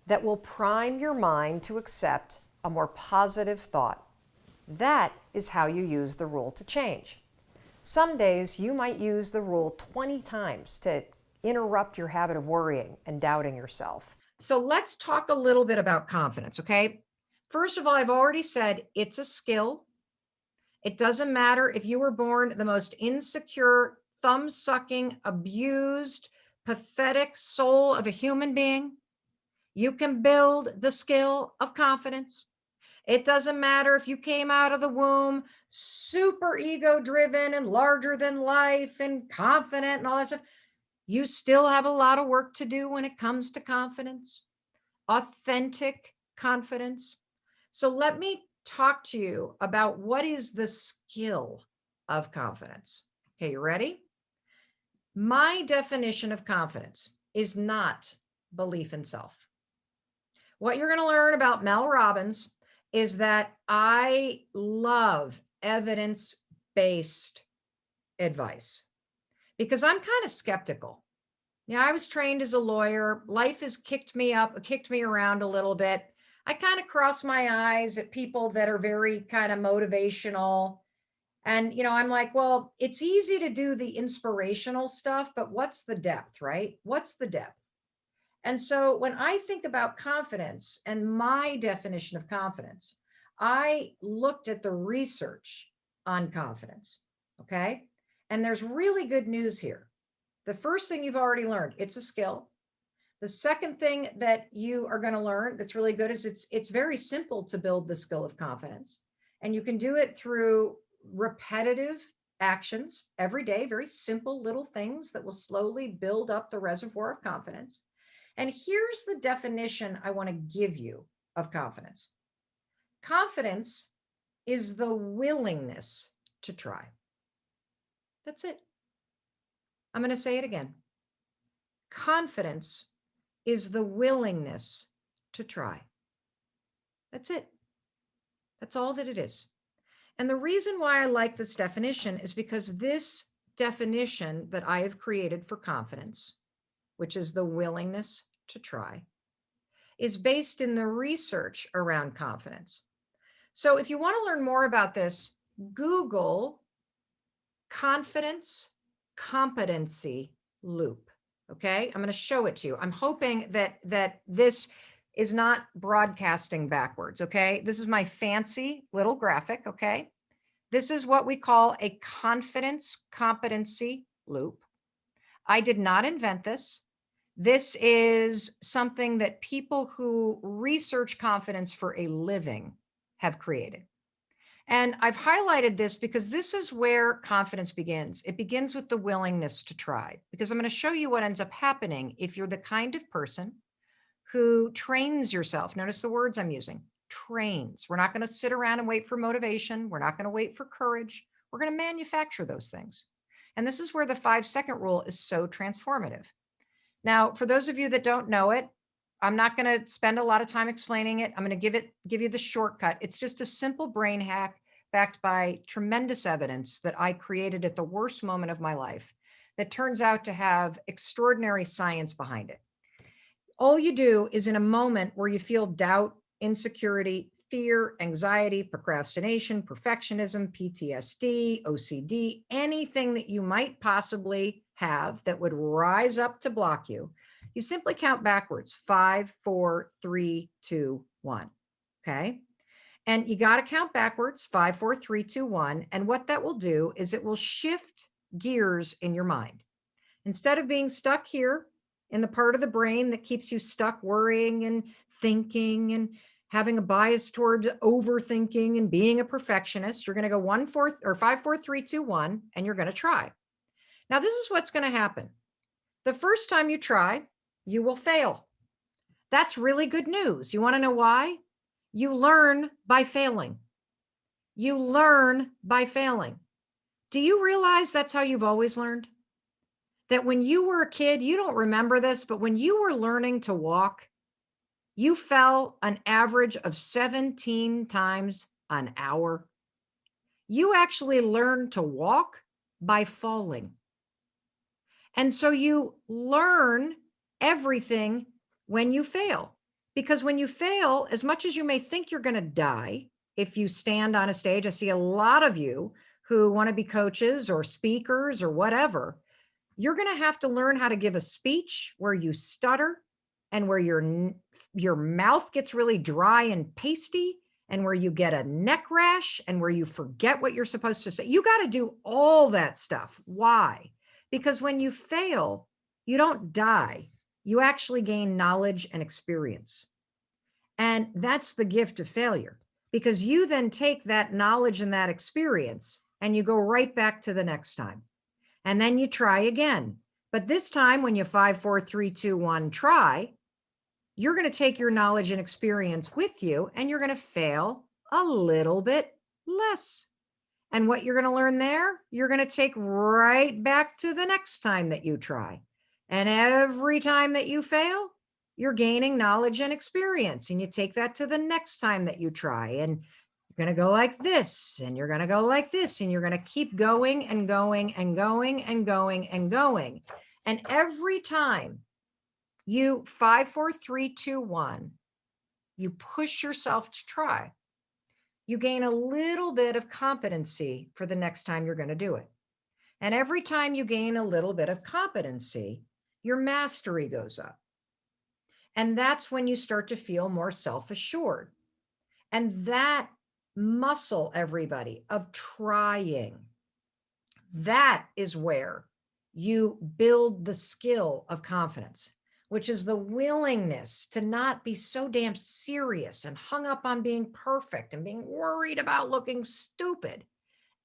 that will prime your mind to accept a more positive thought. That is how you use the rule to change. Some days you might use the rule 20 times to interrupt your habit of worrying and doubting yourself. So let's talk a little bit about confidence, okay? First of all, I've already said it's a skill. It doesn't matter if you were born the most insecure, thumb-sucking, abused, pathetic soul of a human being. You can build the skill of confidence. It doesn't matter if you came out of the womb super ego driven and larger than life and confident and all that stuff. You still have a lot of work to do when it comes to confidence, authentic confidence. So let me talk to you about what is the skill of confidence. Okay, you ready? My definition of confidence is not belief in self. What you're going to learn about Mel Robbins is that I love evidence-based advice because I'm kind of skeptical. I was trained as a lawyer. Life has kicked me around a little bit. I kind of cross my eyes at people that are very kind of motivational. And, I'm like, well, it's easy to do the inspirational stuff, but what's the depth, right? What's the depth? And so when I think about confidence and my definition of confidence, I looked at the research on confidence. Okay. And there's really good news here. The first thing you've already learned, it's a skill. The second thing that you are going to learn that's really good is it's very simple to build the skill of confidence. And you can do it through repetitive actions every day, very simple little things that will slowly build up the reservoir of confidence. And here's the definition I want to give you of confidence. Confidence is the willingness to try. That's it. I'm going to say it again. Confidence is the willingness to try. That's it. That's all that it is. And the reason why I like this definition is because this definition that I have created for confidence, which is the willingness to try, is based in the research around confidence. So if you want to learn more about this, Google confidence competency loop. Okay, I'm going to show it to you. I'm hoping that this is not broadcasting backwards. Okay, this is my fancy little graphic. Okay, this is what we call a confidence competency loop. I did not invent this. This is something that people who research confidence for a living have created. And I've highlighted this because this is where confidence begins. It begins with the willingness to try, because I'm going to show you what ends up happening if you're the kind of person who trains yourself. Notice the words I'm using, trains. We're not going to sit around and wait for motivation. We're not going to wait for courage. We're going to manufacture those things. And this is where the 5-second rule is so transformative. Now, for those of you that don't know it, I'm not going to spend a lot of time explaining it. I'm going to give you the shortcut. It's just a simple brain hack backed by tremendous evidence that I created at the worst moment of my life that turns out to have extraordinary science behind it. All you do is in a moment where you feel doubt, insecurity, fear, anxiety, procrastination, perfectionism, PTSD, OCD, anything that you might possibly have that would rise up to block you, you simply count backwards, 5, 4, 3, 2, 1. Okay. And you got to count backwards, 5, 4, 3, 2, 1. And what that will do is it will shift gears in your mind. Instead of being stuck here in the part of the brain that keeps you stuck worrying and thinking and having a bias towards overthinking and being a perfectionist, you're going to go 1, 4, or 5, 4, 3, 2, 1, and you're going to try. Now, this is what's going to happen. The first time you try, you will fail. That's really good news. You want to know why? You learn by failing. You learn by failing. Do you realize that's how you've always learned? That when you were a kid, you don't remember this, but when you were learning to walk, you fell an average of 17 times an hour. You actually learned to walk by falling. And so you learn everything when you fail, because when you fail, as much as you may think you're going to die, if you stand on a stage, I see a lot of you who want to be coaches or speakers or whatever, you're going to have to learn how to give a speech where you stutter and where your mouth gets really dry and pasty and where you get a neck rash and where you forget what you're supposed to say. You got to do all that stuff. Why? Because when you fail, you don't die. you actually gain knowledge and experience. And that's the gift of failure, because you then take that knowledge and that experience and you go right back to the next time. And then you try again. But this time, when you 5, 4, 3, 2, 1, try, you're going to take your knowledge and experience with you, and you're going to fail a little bit less. And what you're going to learn there, you're going to take right back to the next time that you try. And every time that you fail, you're gaining knowledge and experience. And you take that to the next time that you try. And you're going to go like this, and you're going to go like this, and you're going to keep going and going and going and going and going. And every time you 5, 4, 3, 2, 1, you push yourself to try, you gain a little bit of competency for the next time you're going to do it. And every time you gain a little bit of competency, your mastery goes up. And that's when you start to feel more self-assured. And that muscle, everybody, of trying, that is where you build the skill of confidence, which is the willingness to not be so damn serious and hung up on being perfect and being worried about looking stupid.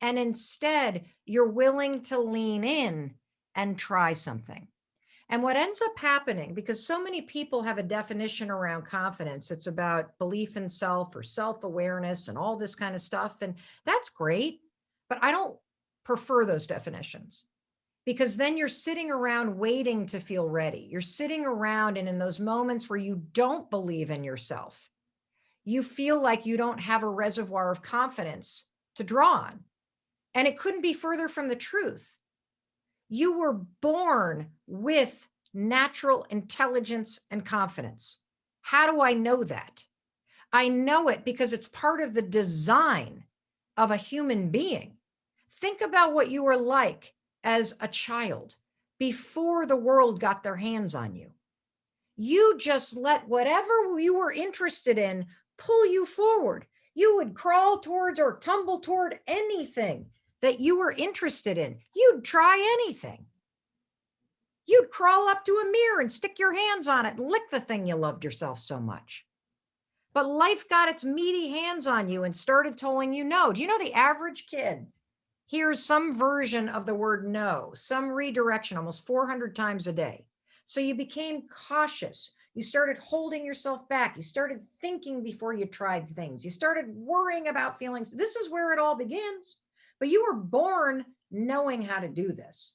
And instead, you're willing to lean in and try something. And what ends up happening, because so many people have a definition around confidence, it's about belief in self or self-awareness and all this kind of stuff. And that's great, but I don't prefer those definitions, because then you're sitting around waiting to feel ready. You're sitting around, and in those moments where you don't believe in yourself, you feel like you don't have a reservoir of confidence to draw on. And it couldn't be further from the truth. You were born with natural intelligence and confidence. How do I know that? I know it because it's part of the design of a human being. Think about what you were like as a child before the world got their hands on you. You just let whatever you were interested in pull you forward. You would crawl towards or tumble toward anything that you were interested in. You'd try anything. You'd crawl up to a mirror and stick your hands on it and lick the thing you loved yourself so much. But life got its meaty hands on you and started telling you no. Do you know the average kid hears some version of the word no, some redirection almost 400 times a day? So you became cautious. You started holding yourself back. You started thinking before you tried things. You started worrying about feelings. This is where it all begins. But you were born knowing how to do this.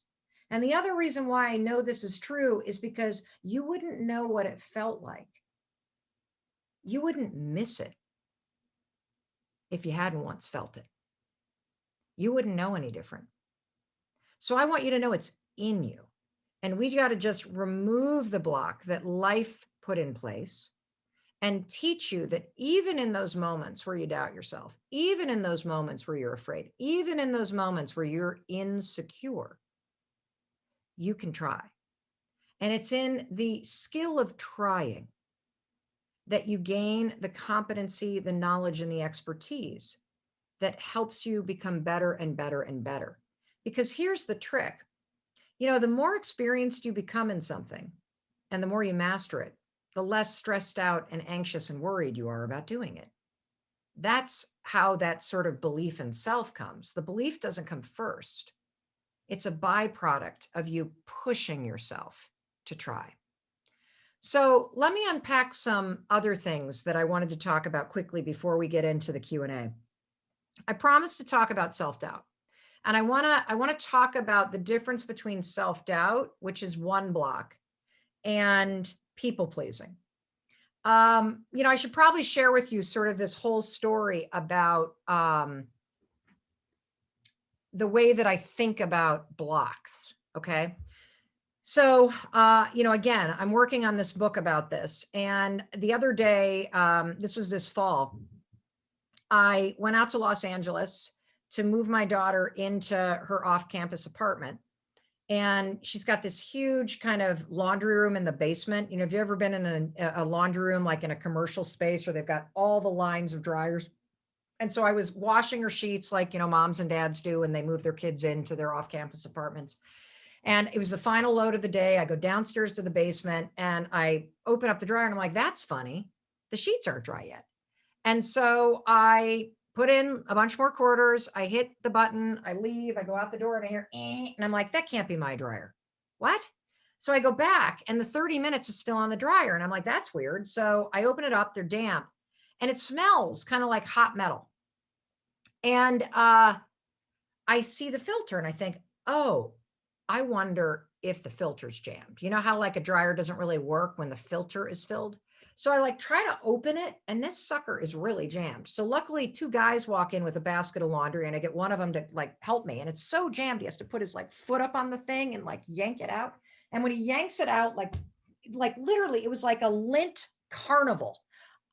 And the other reason why I know this is true is because you wouldn't know what it felt like. You wouldn't miss it if you hadn't once felt it. You wouldn't know any different. So I want you to know it's in you. And we got to just remove the block that life put in place and teach you that even in those moments where you doubt yourself, even in those moments where you're afraid, even in those moments where you're insecure, you can try. And it's in the skill of trying that you gain the competency, the knowledge, and the expertise that helps you become better and better and better. Because here's the trick. You know, the more experienced you become in something and the more you master it, the less stressed out and anxious and worried you are about doing it. That's how that sort of belief in self comes. The belief doesn't come first. It's a byproduct of you pushing yourself to try. So let me unpack some other things that I wanted to talk about quickly before we get into the Q&A. I promised to talk about self-doubt. And I want to talk about the difference between self-doubt, which is one block, and people-pleasing. I should probably share with you sort of this whole story about the way that I think about blocks. Okay. So, again, I'm working on this book about this. And the other day, this was this fall, I went out to Los Angeles to move my daughter into her off-campus apartment. And she's got this huge kind of laundry room in the basement. Have you ever been in a laundry room, like in a commercial space where they've got all the lines of dryers? And so I was washing her sheets like, moms and dads do when they move their kids into their off-campus apartments. And it was the final load of the day. I go downstairs to the basement and I open up the dryer and I'm like, that's funny. The sheets aren't dry yet. And so I put in a bunch more quarters. I hit the button. I leave. I go out the door and I hear, and I'm like, that can't be my dryer. What? So I go back and the 30 minutes is still on the dryer. And I'm like, that's weird. So I open it up. They're damp and it smells kind of like hot metal. And I see the filter and I think, oh, I wonder if the filter's jammed. You know how like a dryer doesn't really work when the filter is filled? So I like try to open it and this sucker is really jammed. So luckily 2 guys walk in with a basket of laundry and I get one of them to like help me. And it's so jammed. He has to put his like foot up on the thing and like yank it out. And when he yanks it out, like literally it was like a lint carnival.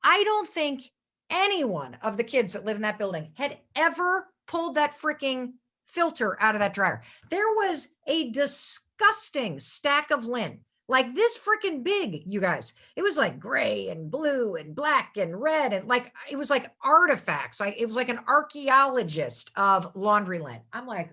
I don't think any one of the kids that live in that building had ever pulled that freaking filter out of that dryer. There was a disgusting stack of lint, like this freaking big, you guys. It was like gray and blue and black and red. And like, it was like artifacts. It was like an archaeologist of laundry lint. I'm like,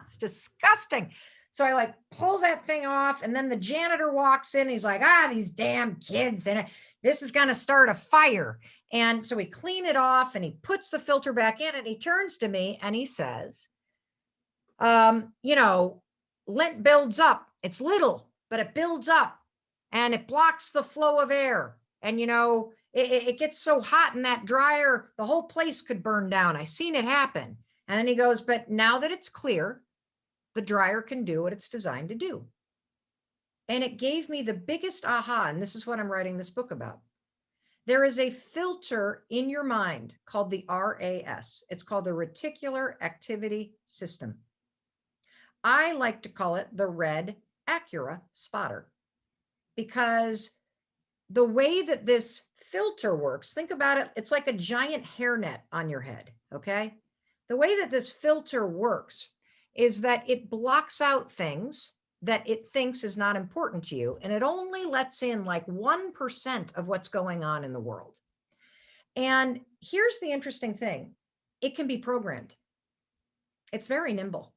it's disgusting. So I like pull that thing off. And then the janitor walks in. And he's like, these damn kids. And this is going to start a fire. And so we clean it off and he puts the filter back in and he turns to me and he says, lint builds up. It's little, but it builds up and it blocks the flow of air. And, it gets so hot in that dryer, the whole place could burn down. I seen it happen. And then he goes, but now that it's clear, the dryer can do what it's designed to do. And it gave me the biggest aha. And this is what I'm writing this book about. There is a filter in your mind called the RAS. It's called the Reticular Activity System. I like to call it the red Acura spotter because the way that this filter works, think about it, it's like a giant hairnet on your head, okay? The way that this filter works is that it blocks out things that it thinks is not important to you, and it only lets in like 1% of what's going on in the world. And here's the interesting thing. It can be programmed. It's very nimble.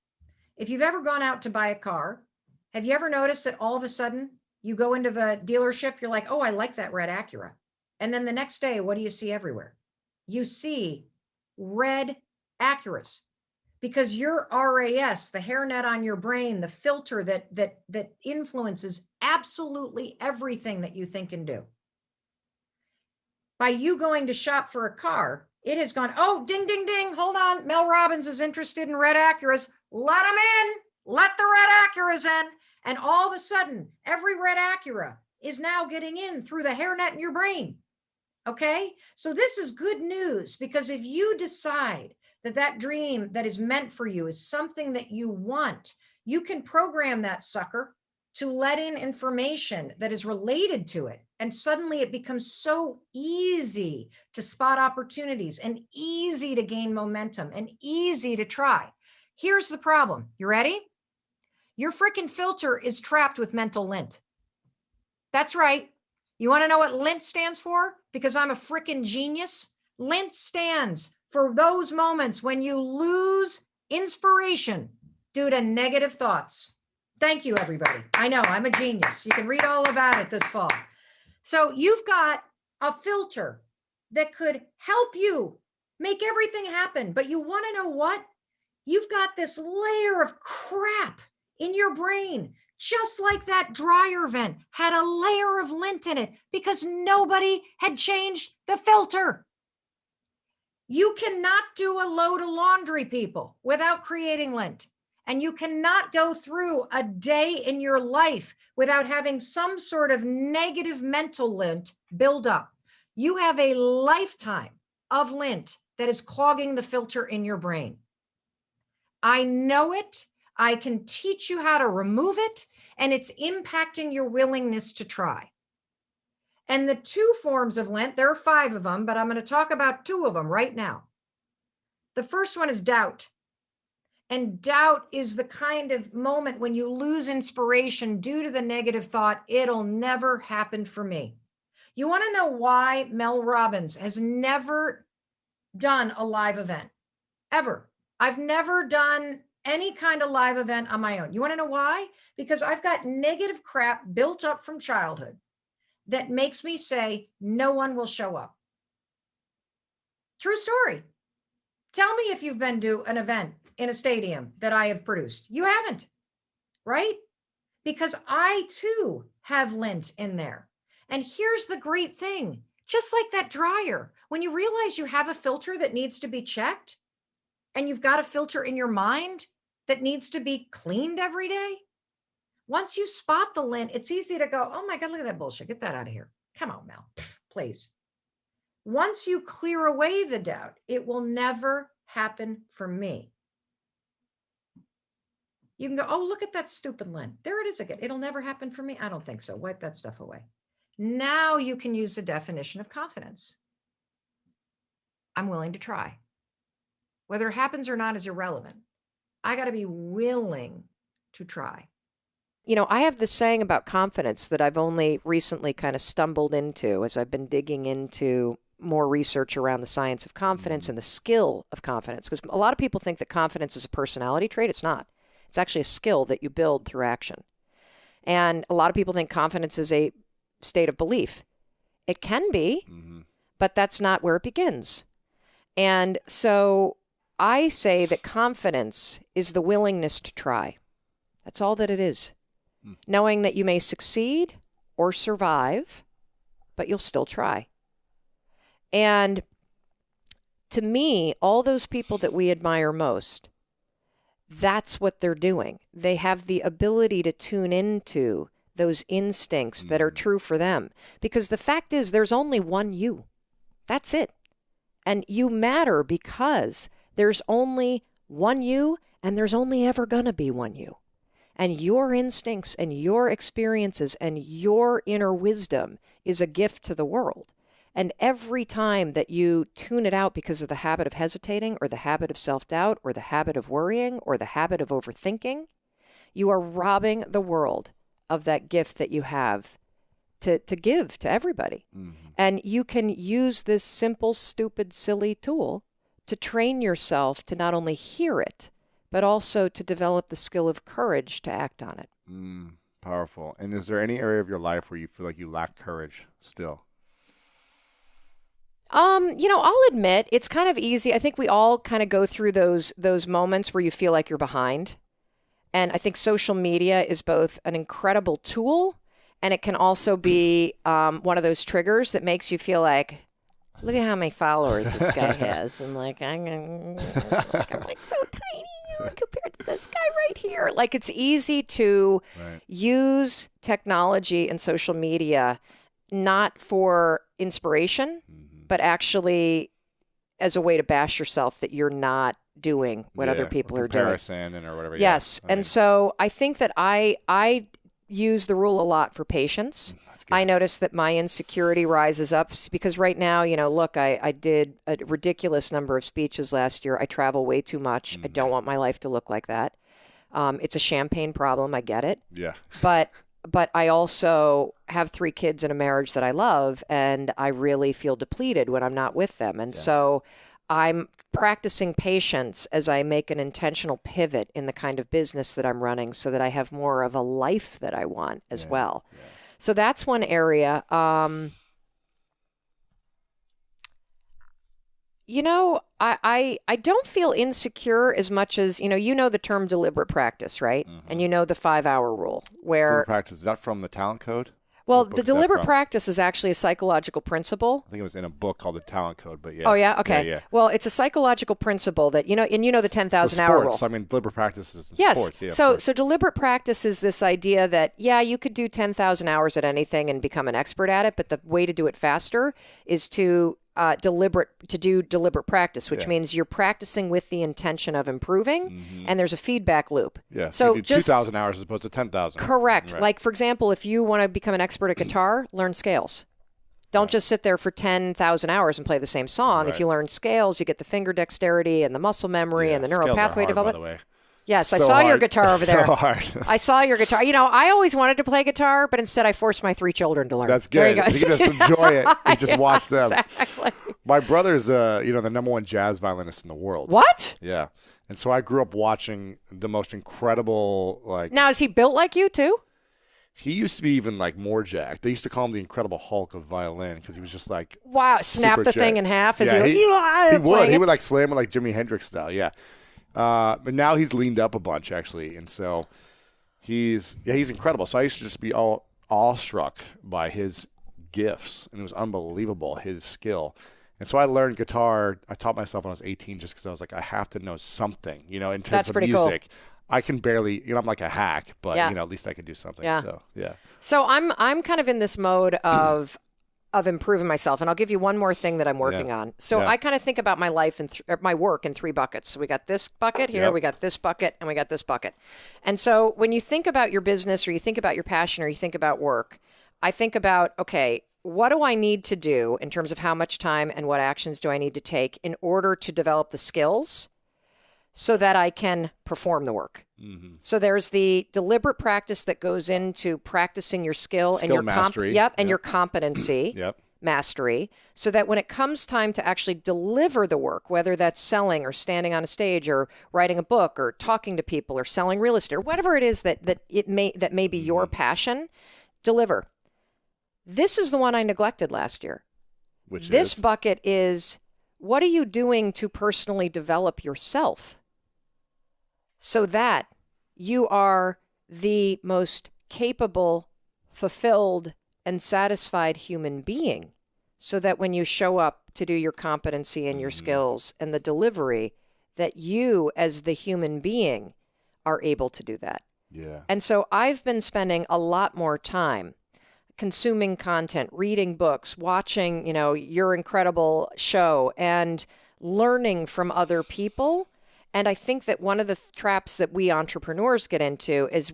If you've ever gone out to buy a car, have you ever noticed that all of a sudden you go into the dealership, you're like, oh, I like that red Acura. And then the next day, what do you see everywhere? You see red Acuras because your RAS, the hairnet on your brain, the filter that influences absolutely everything that you think and do. By you going to shop for a car, it has gone, oh, ding, ding, ding. Hold on. Mel Robbins is interested in red Acuras. Let them in. Let the red Acuras in. And all of a sudden, every red Acura is now getting in through the hairnet in your brain. Okay? So this is good news because if you decide that that dream that is meant for you is something that you want, you can program that sucker to let in information that is related to it. And suddenly it becomes so easy to spot opportunities and easy to gain momentum and easy to try. Here's the problem. You ready? Your freaking filter is trapped with mental lint. That's right. You want to know what lint stands for? Because I'm a freaking genius. Lint stands for those moments when you lose inspiration due to negative thoughts. Thank you, everybody. I know I'm a genius. You can read all about it this fall. So you've got a filter that could help you make everything happen. But you want to know what? You've got this layer of crap in your brain, just like that dryer vent had a layer of lint in it because nobody had changed the filter. You cannot do a load of laundry, people, without creating lint. And you cannot go through a day in your life without having some sort of negative mental lint build up. You have a lifetime of lint that is clogging the filter in your brain. I know it. I can teach you how to remove it, and it's impacting your willingness to try. And the 2 forms of lint, there are 5 of them, but I'm going to talk about 2 of them right now. The first one is doubt. And doubt is the kind of moment when you lose inspiration due to the negative thought, it'll never happen for me. You want to know why Mel Robbins has never done a live event? Ever. I've never done any kind of live event on my own. You want to know why? Because I've got negative crap built up from childhood that makes me say no one will show up. True story. Tell me if you've been to an event in a stadium that I have produced. You haven't, right? Because I too have lint in there. And here's the great thing. Just like that dryer, when you realize you have a filter that needs to be checked and you've got a filter in your mind that needs to be cleaned every day, once you spot the lint, it's easy to go, oh my God, look at that bullshit. Get that out of here. Come on, Mel, please. Once you clear away the doubt, it will never happen for me. You can go, oh, look at that stupid lint. There it is again. It'll never happen for me. I don't think so. Wipe that stuff away. Now you can use the definition of confidence. I'm willing to try. Whether it happens or not is irrelevant. I got to be willing to try. You know, I have this saying about confidence that I've only recently kind of stumbled into as I've been digging into more research around the science of confidence and the skill of confidence. Because a lot of people think that confidence is a personality trait. It's not. It's actually a skill that you build through action. And a lot of people think confidence is a state of belief. It can be, but that's not where it begins. And so I say that confidence is the willingness to try. That's all that it is. Knowing that you may succeed or survive, but you'll still try. And to me, all those people that we admire most, that's what they're doing. They have the ability to tune into those instincts that are true for them. Because the fact is, there's only one you. That's it. And you matter because there's only one you, and there's only ever going to be one you. And your instincts and your experiences and your inner wisdom is a gift to the world. And every time that you tune it out because of the habit of hesitating or the habit of self-doubt or the habit of worrying or the habit of overthinking, you are robbing the world of that gift that you have to give to everybody. And you can use this simple, stupid, silly tool to train yourself to not only hear it, but also to develop the skill of courage to act on it. Powerful. And is there any area of your life where you feel like you lack courage still? You know, I'll admit it's kind of easy. I think we all kind of go through those moments where you feel like you're behind. And I think social media is both an incredible tool, and it can also be one of those triggers that makes you feel like, look at how many followers this guy has. And like, I'm like so tiny compared to this guy right here. Like, it's easy to use technology and social media not for inspiration, but actually as a way to bash yourself that you're not doing what other people are doing. Comparison and or whatever. Yes. And so I think that I use the rule a lot for patience. I notice that my insecurity rises up because right now, you know, look, I did a ridiculous number of speeches last year. I travel way too much. I don't want my life to look like that. It's a champagne problem. I get it. Yeah. But I also have 3 kids and a marriage that I love, and I really feel depleted when I'm not with them. And so I'm practicing patience as I make an intentional pivot in the kind of business that I'm running so that I have more of a life that I want as well. Yeah. So that's one area. You know, I don't feel insecure as much as, you know the term deliberate practice, right? And you know the 5-hour rule where... Deliberate practice, is that from the Talent Code? Well, the deliberate practice is actually a psychological principle. I think it was in a book called The Talent Code, but yeah. Oh, yeah? Okay. Yeah. Well, it's a psychological principle that, and the 10,000-hour rule. I mean, deliberate practice is in sports. Yes. So deliberate practice is this idea that, you could do 10,000 hours at anything and become an expert at it, but the way to do it faster is to do deliberate practice, which means you're practicing with the intention of improving, and there's a feedback loop. Yeah. So you do 2,000 hours as opposed to 10,000. Correct. Right. Like, for example, if you want to become an expert at guitar, learn scales. Don't just sit there for 10,000 hours and play the same song. Right. If you learn scales, you get the finger dexterity and the muscle memory and the neural pathway development. By the way. Yes, so I saw your guitar over there. So hard. I saw your guitar. I always wanted to play guitar, but instead I forced my 3 children to learn. That's good. You just enjoy it. You just watch them. Exactly. My brother's, the number 1 jazz violinist in the world. What? Yeah. And so I grew up watching the most incredible, like, Now, is he built like you too? he used to be even like more jacked. They used to call him the Incredible Hulk of violin because he was just like, Wow, snap super the thing jacked. in half as Yeah, he he would. He it? would like slam it like Jimi Hendrix style. Yeah. But now he's leaned up a bunch actually, and so he's incredible. So I used to just be all awestruck by his gifts, and it was unbelievable, his skill. And so I learned guitar. I taught myself when I was 18 just because I was like, I have to know something, in terms That's of pretty music. I can barely, I'm like a hack, but Yeah. at least I can do something. Yeah. So yeah. So I'm kind of in this mode of improving myself, and I'll give you one more thing that I'm working on. So Yeah. I kind of think about my life and my work in 3 buckets. So we got this bucket here, Yep. we got this bucket, and we got this bucket. And so when you think about your business, or you think about your passion, or you think about work, I think about, okay, what do I need to do in terms of how much time and what actions do I need to take in order to develop the skills so that I can perform the work? Mm-hmm. So there's the deliberate practice that goes into practicing your skill and Skill your mastery. and your competency Yep. mastery, so that when it comes time to actually deliver the work, whether that's selling or standing on a stage or writing a book or talking to people or selling real estate or whatever it is that may be your passion, deliver. This is the one I neglected last year. Which This is bucket is, what are you doing to personally develop yourself so that you are the most capable, fulfilled, and satisfied human being, so that when you show up to do your competency and your skills and the delivery, that you as the human being are able to do that. yeah. And so I've been spending a lot more time consuming content, reading books, watching, your incredible show, and learning from other people. And I think that one of the traps that we entrepreneurs get into is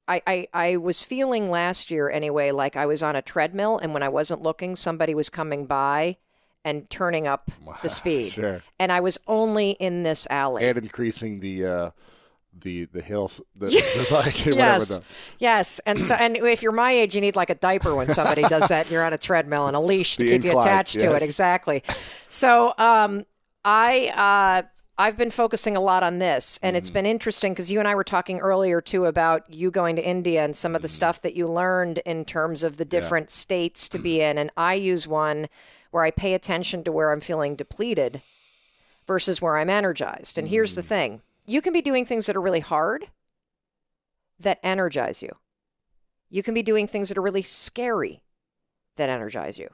I was feeling last year anyway, like I was on a treadmill, and when I wasn't looking, somebody was coming by and turning up the speed. Sure. And I was only in this alley. And increasing the hills, the bike, whatever. Yes. Yes. And so, and if you're my age, you need like a diaper when somebody does that, and you're on a treadmill and a leash to The keep you incline, attached to it. yes. Exactly. So, I've been focusing a lot on this, and it's been interesting because you and I were talking earlier too about you going to India and some of the stuff that you learned in terms of the different states to be in. And I use one where I pay attention to where I'm feeling depleted versus where I'm energized. And here's the thing. You can be doing things that are really hard that energize you. You can be doing things that are really scary that energize you.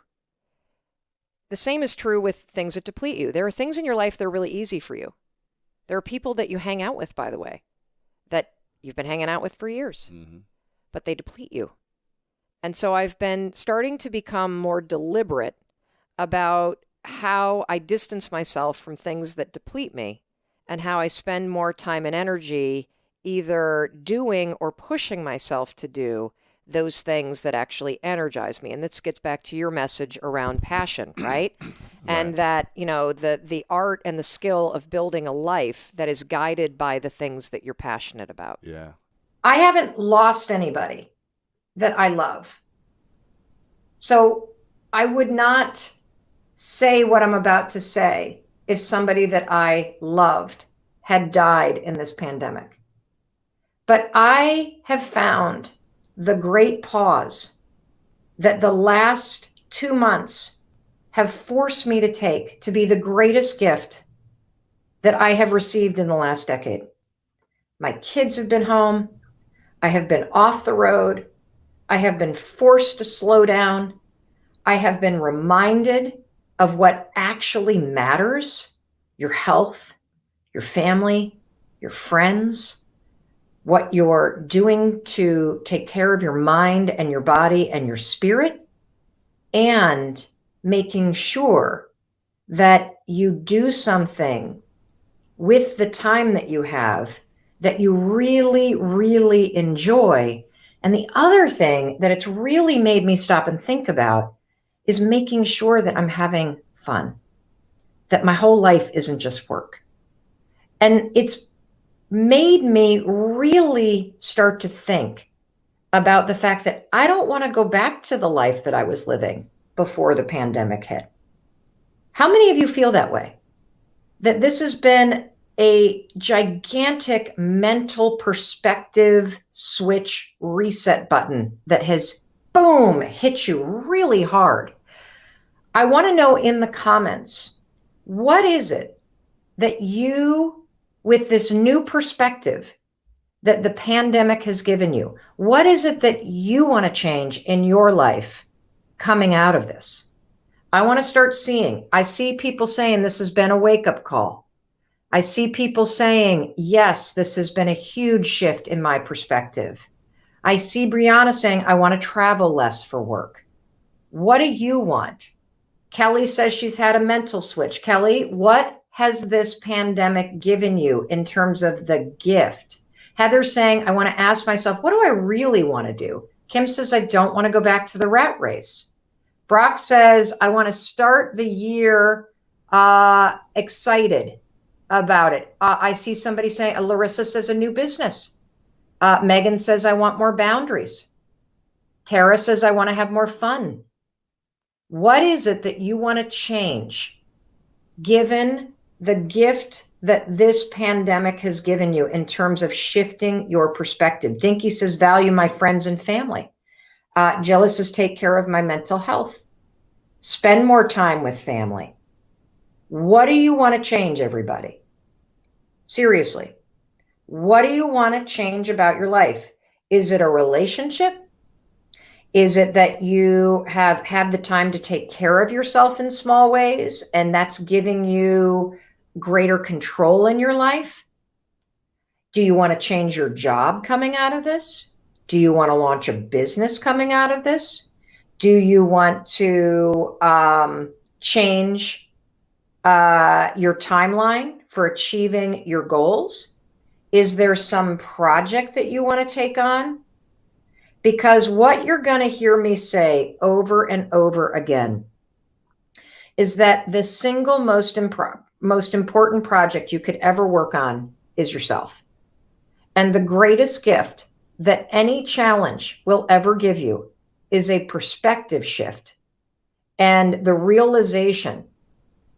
The same is true with things that deplete you. There are things in your life that are really easy for you. There are people that you hang out with, by the way, that you've been hanging out with for years, but they deplete you. And so I've been starting to become more deliberate about how I distance myself from things that deplete me, and how I spend more time and energy either doing or pushing myself to do those things that actually energize me. And this gets back to your message around passion, right? And that, the art and the skill of building a life that is guided by the things that you're passionate about. Yeah. I haven't lost anybody that I love. So I would not say what I'm about to say if somebody that I loved had died in this pandemic. But I have found the great pause that the last 2 months have forced me to take to be the greatest gift that I have received in the last decade. My kids have been home. I have been off the road. I have been forced to slow down. I have been reminded of what actually matters: your health, your family, your friends, what you're doing to take care of your mind and your body and your spirit, and making sure that you do something with the time that you have that you really, really enjoy. And the other thing that it's really made me stop and think about is making sure that I'm having fun, that my whole life isn't just work. And it's made me really start to think about the fact that I don't want to go back to the life that I was living before the pandemic hit. How many of you feel that way? That this has been a gigantic mental perspective switch reset button that has, boom, hit you really hard. I want to know in the comments, what is it that you, with this new perspective that the pandemic has given you, what is it that you want to change in your life coming out of this? I want to start seeing, I see people saying this has been a wake-up call. I see people saying, yes, this has been a huge shift in my perspective. I see Brianna saying, I want to travel less for work. What do you want? Kelly says she's had a mental switch. Kelly, what has this pandemic given you in terms of the gift? Heather's saying, I want to ask myself, what do I really want to do? Kim says, I don't want to go back to the rat race. Brock says, I want to start the year excited about it. I see somebody saying, Larissa says a new business. Megan says, I want more boundaries. Tara says, I want to have more fun. What is it that you want to change given the gift that this pandemic has given you in terms of shifting your perspective? Dinky says, value my friends and family. Jilla says, take care of my mental health. Spend more time with family. What do you want to change, everybody? Seriously, what do you want to change about your life? Is it a relationship? Is it that you have had the time to take care of yourself in small ways and that's giving you greater control in your life? Do you want to change your job coming out of this? Do you want to launch a business coming out of this? Do you want to change your timeline for achieving your goals? Is there some project that you want to take on? Because what you're going to hear me say over and over again is that the single most important project you could ever work on is yourself. And the greatest gift that any challenge will ever give you is a perspective shift and the realization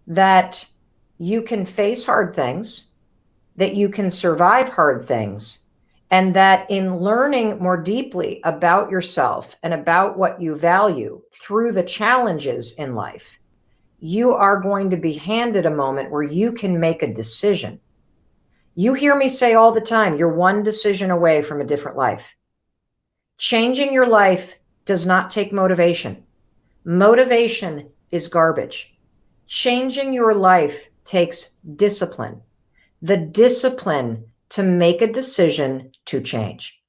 that you can face hard things, that you can survive hard things, and that in learning more deeply about yourself and about what you value through the challenges in life, you are going to be handed a moment where you can make a decision. You hear me say all the time, you're one decision away from a different life. Changing your life does not take motivation. Motivation is garbage. Changing your life takes discipline. The discipline to make a decision to change.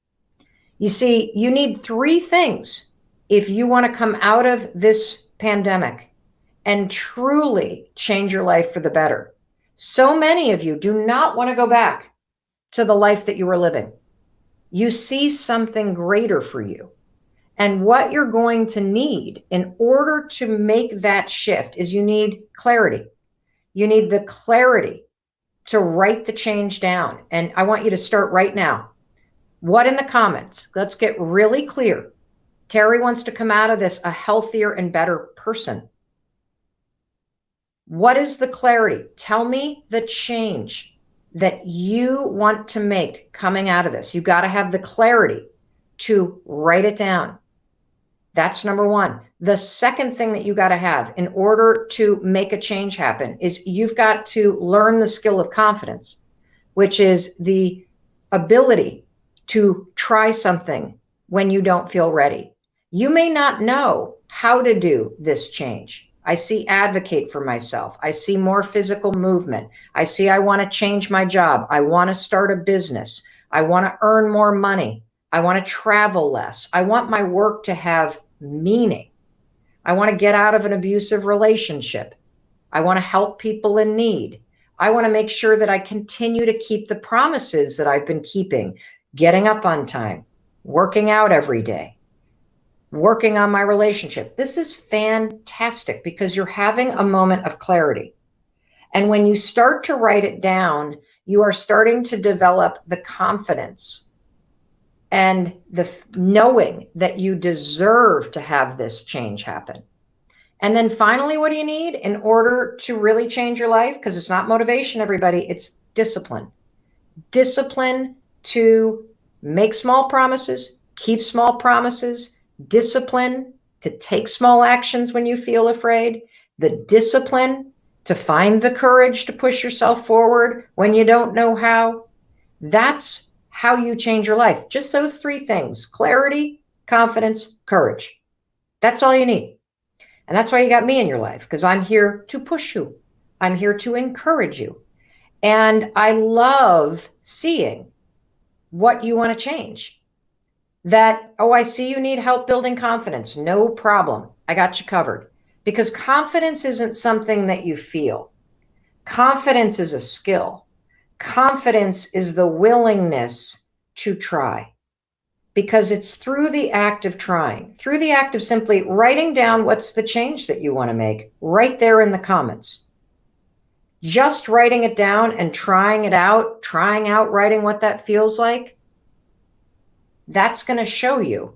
You see, you need three things if you want to come out of this pandemic and truly change your life for the better. So many of you do not want to go back to the life that you were living. You see something greater for you. And what you're going to need in order to make that shift is you need clarity. You need the clarity to write the change down. And I want you to start right now. What in the comments? Let's get really clear. Terry wants to come out of this a healthier and better person. What is the clarity? Tell me the change that you want to make coming out of this. You got to have the clarity to write it down. That's number one. The second thing that you got to have in order to make a change happen is you've got to learn the skill of confidence, which is the ability to try something when you don't feel ready. You may not know how to do this change. I see advocate for myself. I see more physical movement. I see I want to change my job. I want to start a business. I want to earn more money. I want to travel less. I want my work to have meaning. I want to get out of an abusive relationship. I want to help people in need. I want to make sure that I continue to keep the promises that I've been keeping, getting up on time, working out every day, working on my relationship. This is fantastic because you're having a moment of clarity. And when you start to write it down, you are starting to develop the confidence and the knowing that you deserve to have this change happen. And then finally, what do you need in order to really change your life? Because it's not motivation, everybody. It's discipline. Discipline to make small promises, keep small promises, discipline to take small actions when you feel afraid, the discipline to find the courage to push yourself forward when you don't know how. That's how you change your life. Just those three things: clarity, confidence, courage. That's all you need. And that's why you got me in your life, because I'm here to push you. I'm here to encourage you. And I love seeing what you want to change. That, oh, I see you need help building confidence. No problem. I got you covered. Because confidence isn't something that you feel. Confidence is a skill. Confidence is the willingness to try. Because it's through the act of trying, through the act of simply writing down what's the change that you want to make right there in the comments. Just writing it down and trying it out, trying out writing what that feels like, that's going to show you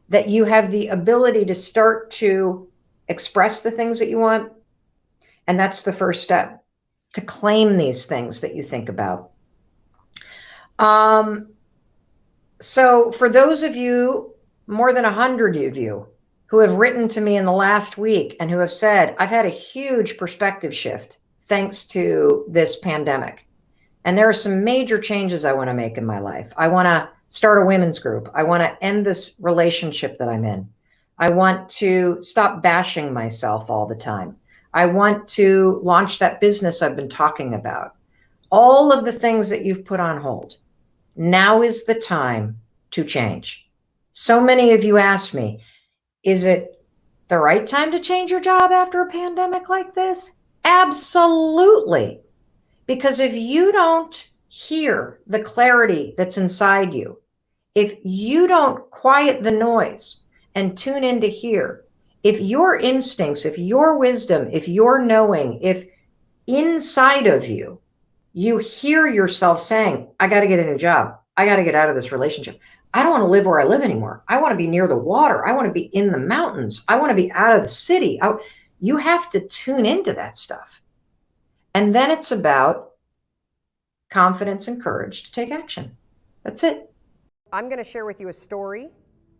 that you have the ability to start to express the things that you want. And that's the first step, to claim these things that you think about. So for those of you, more than 100 of you, who have written to me in the last week and who have said, I've had a huge perspective shift thanks to this pandemic. And there are some major changes I want to make in my life. I want to start a women's group. I want to end this relationship that I'm in. I want to stop bashing myself all the time. I want to launch that business I've been talking about. All of the things that you've put on hold. Now is the time to change. So many of you asked me, is it the right time to change your job after a pandemic like this? Absolutely. Because if you don't hear the clarity that's inside you, if you don't quiet the noise and tune in to hear, if your instincts, if your wisdom, if your knowing, if inside of you, you hear yourself saying, I got to get a new job. I got to get out of this relationship. I don't want to live where I live anymore. I want to be near the water. I want to be in the mountains. I want to be out of the city. You have to tune into that stuff. And then it's about confidence and courage to take action. That's it. I'm going to share with you a story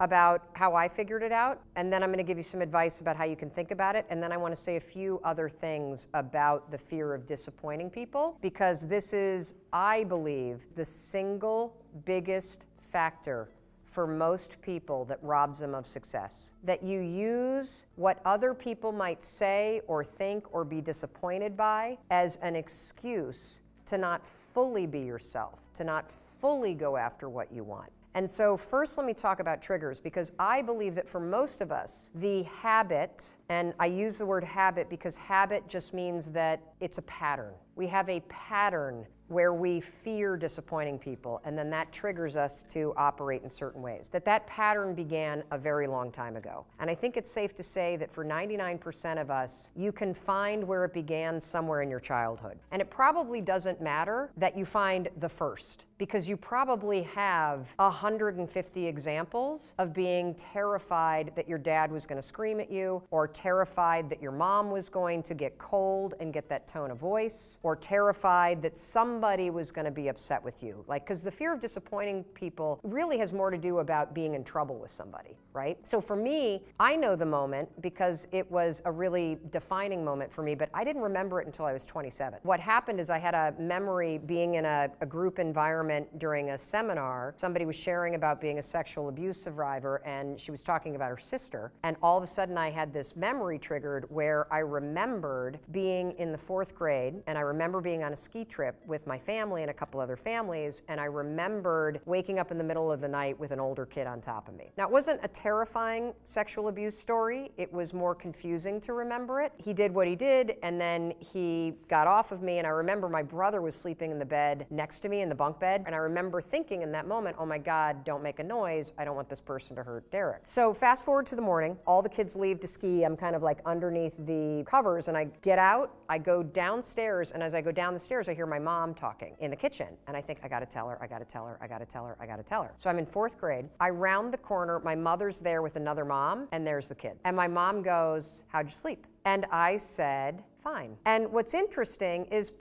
about how I figured it out, and then I'm going to give you some advice about how you can think about it, and then I want to say a few other things about the fear of disappointing people, because this is, I believe, the single biggest factor for most people that robs them of success. That you use what other people might say or think or be disappointed by as an excuse to not fully be yourself, to not fully go after what you want. And so first let me talk about triggers, because I believe that for most of us, the habit, and I use the word habit because habit just means that it's a pattern. We have a pattern where we fear disappointing people, and then that triggers us to operate in certain ways. That pattern began a very long time ago. And I think it's safe to say that for 99% of us, you can find where it began somewhere in your childhood. And it probably doesn't matter that you find the first, because you probably have 150 examples of being terrified that your dad was going to scream at you, or terrified that your mom was going to get cold and get that tone of voice, or terrified that somebody was going to be upset with you. Because the fear of disappointing people really has more to do about being in trouble with somebody, right? So for me, I know the moment because it was a really defining moment for me, but I didn't remember it until I was 27. What happened is I had a memory being in a group environment during a seminar. Somebody was sharing about being a sexual abuse survivor, and she was talking about her sister. And all of a sudden I had this memory triggered where I remembered being in the 4th grade, and I remember being on a ski trip with my family and a couple other families, and I remembered waking up in the middle of the night with an older kid on top of me. Now, it wasn't a terrifying sexual abuse story. It was more confusing to remember it. He did what he did, and then he got off of me, and I remember my brother was sleeping in the bed next to me in the bunk bed, and I remember thinking in that moment, oh my God, don't make a noise. I don't want this person to hurt Derek. So fast forward to the morning, all the kids leave to ski. I'm kind of like underneath the covers, and I get out, I go downstairs, and as I go down the stairs, I hear my mom talking in the kitchen. And I think, I gotta tell her, I gotta tell her, I gotta tell her, I gotta tell her. So I'm in 4th grade. I round the corner, my mother's there with another mom, and there's the kid. And my mom goes, how'd you sleep? And I said, fine. And what's interesting is,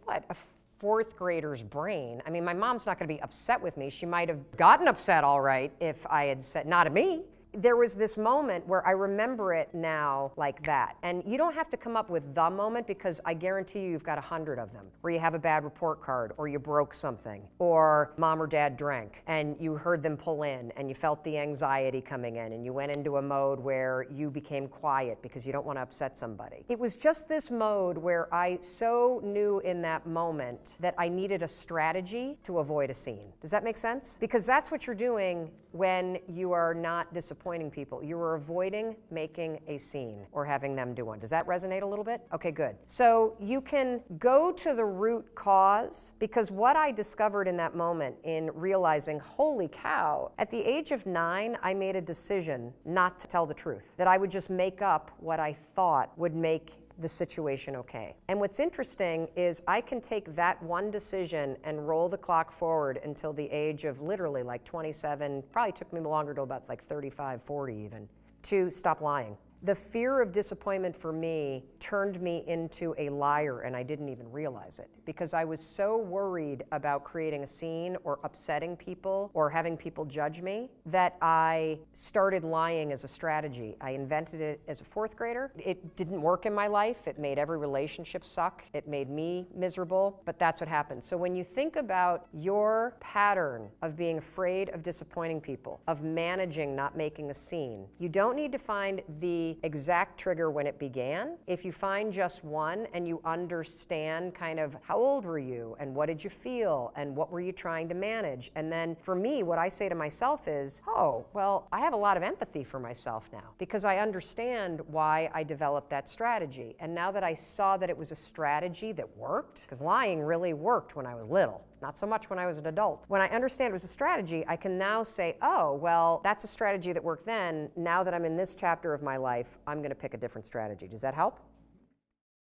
fourth grader's brain. I mean, my mom's not going to be upset with me. She might have gotten upset, all right, if I had said, not at me. There was this moment where I remember it now like that. And you don't have to come up with the moment, because I guarantee you've got 100 of them where you have a bad report card, or you broke something, or mom or dad drank and you heard them pull in and you felt the anxiety coming in and you went into a mode where you became quiet because you don't want to upset somebody. It was just this mode where I so knew in that moment that I needed a strategy to avoid a scene. Does that make sense? Because that's what you're doing when you are not disappointing people. You are avoiding making a scene or having them do one. Does that resonate a little bit? Okay, good. So you can go to the root cause, because what I discovered in that moment in realizing, holy cow, at the age of 9, I made a decision not to tell the truth, that I would just make up what I thought would make the situation okay. And what's interesting is I can take that one decision and roll the clock forward until the age of literally like 27, probably took me longer to about like 35, 40 even, to stop lying. The fear of disappointment for me turned me into a liar, and I didn't even realize it, because I was so worried about creating a scene or upsetting people or having people judge me that I started lying as a strategy. I invented it as a fourth grader. It didn't work in my life. It made every relationship suck. It made me miserable, but that's what happened. So when you think about your pattern of being afraid of disappointing people, of managing not making a scene, you don't need to find the exact trigger when it began. If you find just one and you understand kind of how old were you and what did you feel and what were you trying to manage, and then for me, what I say to myself is, oh, well, I have a lot of empathy for myself now because I understand why I developed that strategy. And now that I saw that it was a strategy that worked, because lying really worked when I was little, not so much when I was an adult. When I understand it was a strategy, I can now say, oh, well, that's a strategy that worked then. Now that I'm in this chapter of my life, I'm going to pick a different strategy. Does that help?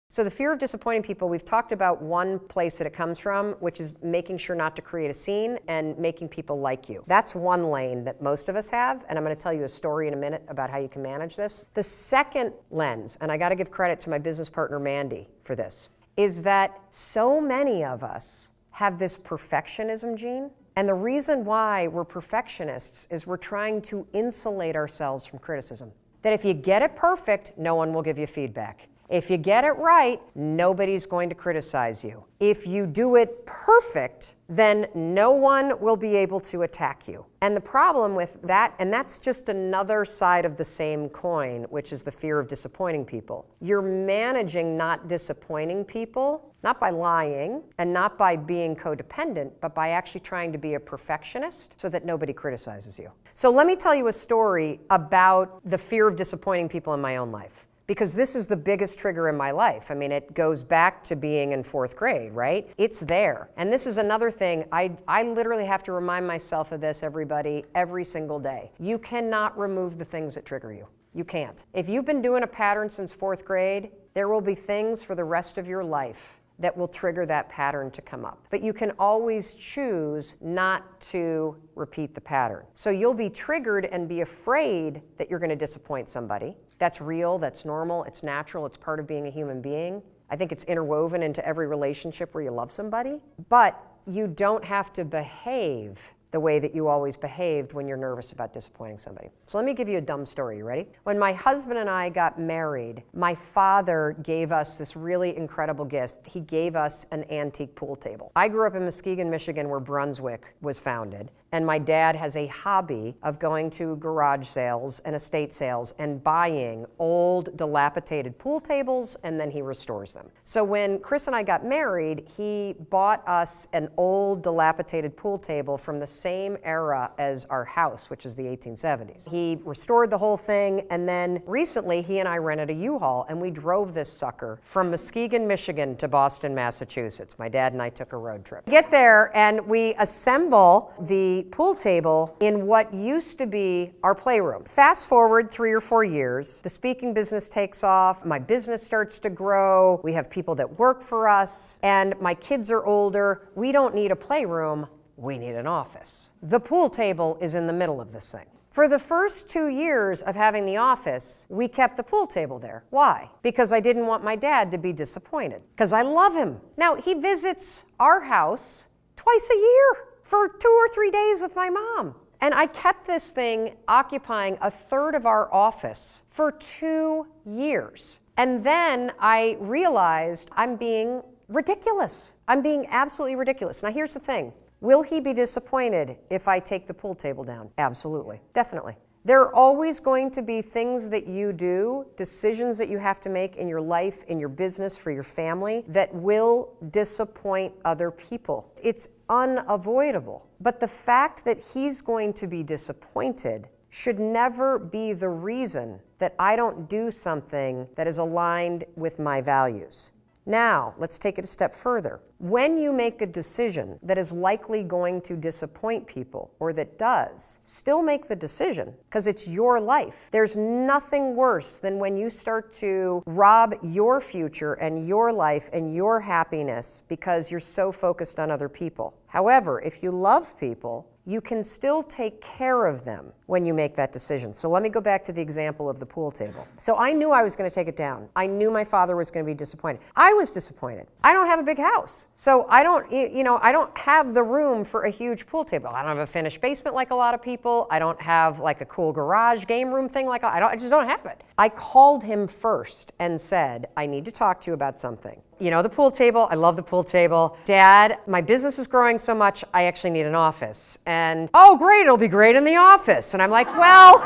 So the fear of disappointing people, we've talked about one place that it comes from, which is making sure not to create a scene and making people like you. That's one lane that most of us have, and I'm going to tell you a story in a minute about how you can manage this. The second lens, and I got to give credit to my business partner Mandy for this, is that so many of us have this perfectionism gene. And the reason why we're perfectionists is we're trying to insulate ourselves from criticism. That if you get it perfect, no one will give you feedback. If you get it right, nobody's going to criticize you. If you do it perfect, then no one will be able to attack you. And the problem with that, and that's just another side of the same coin, which is the fear of disappointing people. You're managing not disappointing people, not by lying and not by being codependent, but by actually trying to be a perfectionist so that nobody criticizes you. So let me tell you a story about the fear of disappointing people in my own life, because this is the biggest trigger in my life. I mean, it goes back to being in fourth grade, right? It's there. And this is another thing, I literally have to remind myself of this, everybody, every single day. You cannot remove the things that trigger you. You can't. If you've been doing a pattern since fourth grade, there will be things for the rest of your life that will trigger that pattern to come up. But you can always choose not to repeat the pattern. So you'll be triggered and be afraid that you're going to disappoint somebody. That's real, that's normal, it's natural, it's part of being a human being. I think it's interwoven into every relationship where you love somebody. But you don't have to behave the way that you always behaved when you're nervous about disappointing somebody. So let me give you a dumb story. You ready? When my husband and I got married, my father gave us this really incredible gift. He gave us an antique pool table. I grew up in Muskegon, Michigan, where Brunswick was founded. And my dad has a hobby of going to garage sales and estate sales and buying old, dilapidated pool tables, and then he restores them. So when Chris and I got married, he bought us an old, dilapidated pool table from the same era as our house, which is the 1870s. He restored the whole thing, and then recently he and I rented a U-Haul, and we drove this sucker from Muskegon, Michigan to Boston, Massachusetts. My dad and I took a road trip. Get there, and we assemble the pool table in what used to be our playroom. Fast forward 3 or 4 years, the speaking business takes off, my business starts to grow, we have people that work for us, and my kids are older. We don't need a playroom, we need an office. The pool table is in the middle of this thing. For the first 2 years of having the office, we kept the pool table there. Why? Because I didn't want my dad to be disappointed. Because I love him. Now, he visits our house twice a year for 2 or 3 days with my mom. And I kept this thing occupying a third of our office for 2 years. And then I realized I'm being ridiculous. I'm being absolutely ridiculous. Now, here's the thing. Will he be disappointed if I take the pool table down? Absolutely. Definitely. There are always going to be things that you do, decisions that you have to make in your life, in your business, for your family, that will disappoint other people. It's unavoidable. But the fact that he's going to be disappointed should never be the reason that I don't do something that is aligned with my values. Now, let's take it a step further. When you make a decision that is likely going to disappoint people, or that does, still make the decision, because it's your life. There's nothing worse than when you start to rob your future and your life and your happiness because you're so focused on other people. However, if you love people, you can still take care of them when you make that decision. So let me go back to the example of the pool table. So I knew I was going to take it down. I knew my father was going to be disappointed. I was disappointed. I don't have a big house. So I don't have the room for a huge pool table. I don't have a finished basement like a lot of people. I don't have like a cool garage game room thing like I just don't have it. I called him first and said, I need to talk to you about something. You know, the pool table, I love the pool table. Dad, my business is growing so much, I actually need an office. And, oh great, it'll be great in the office. And I'm like, well,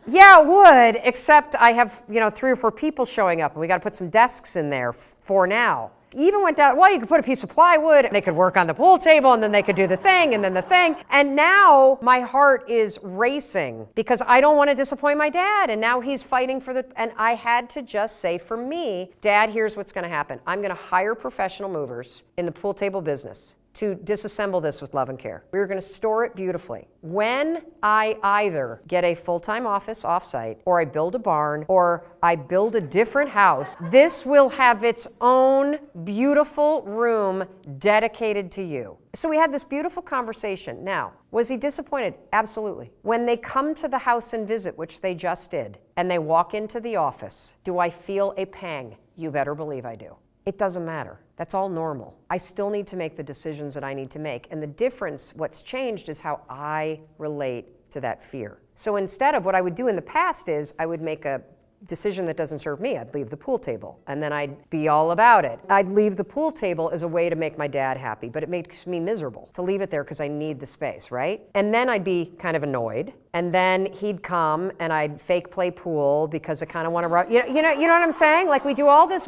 yeah, it would, except I have, 3 or 4 people showing up and we got to put some desks in there for now. Even went down, well, you could put a piece of plywood, and they could work on the pool table, and then they could do the thing, and then the thing. And now my heart is racing because I don't want to disappoint my dad, and now he's fighting and I had to just say, for me, Dad, here's what's going to happen. I'm going to hire professional movers in the pool table business to disassemble this with love and care. We were going to store it beautifully. When I either get a full-time office offsite, or I build a barn, or I build a different house, this will have its own beautiful room dedicated to you. So we had this beautiful conversation. Now, was he disappointed? Absolutely. When they come to the house and visit, which they just did, and they walk into the office, do I feel a pang? You better believe I do. It doesn't matter. That's all normal. I still need to make the decisions that I need to make. And the difference, what's changed, is how I relate to that fear. So instead of what I would do in the past is I would make a decision that doesn't serve me. I'd leave the pool table and then I'd be all about it. I'd leave the pool table as a way to make my dad happy, but it makes me miserable to leave it there because I need the space, right? And then I'd be kind of annoyed. And then he'd come and I'd fake play pool because I kind of want to, you know what I'm saying? Like we do all this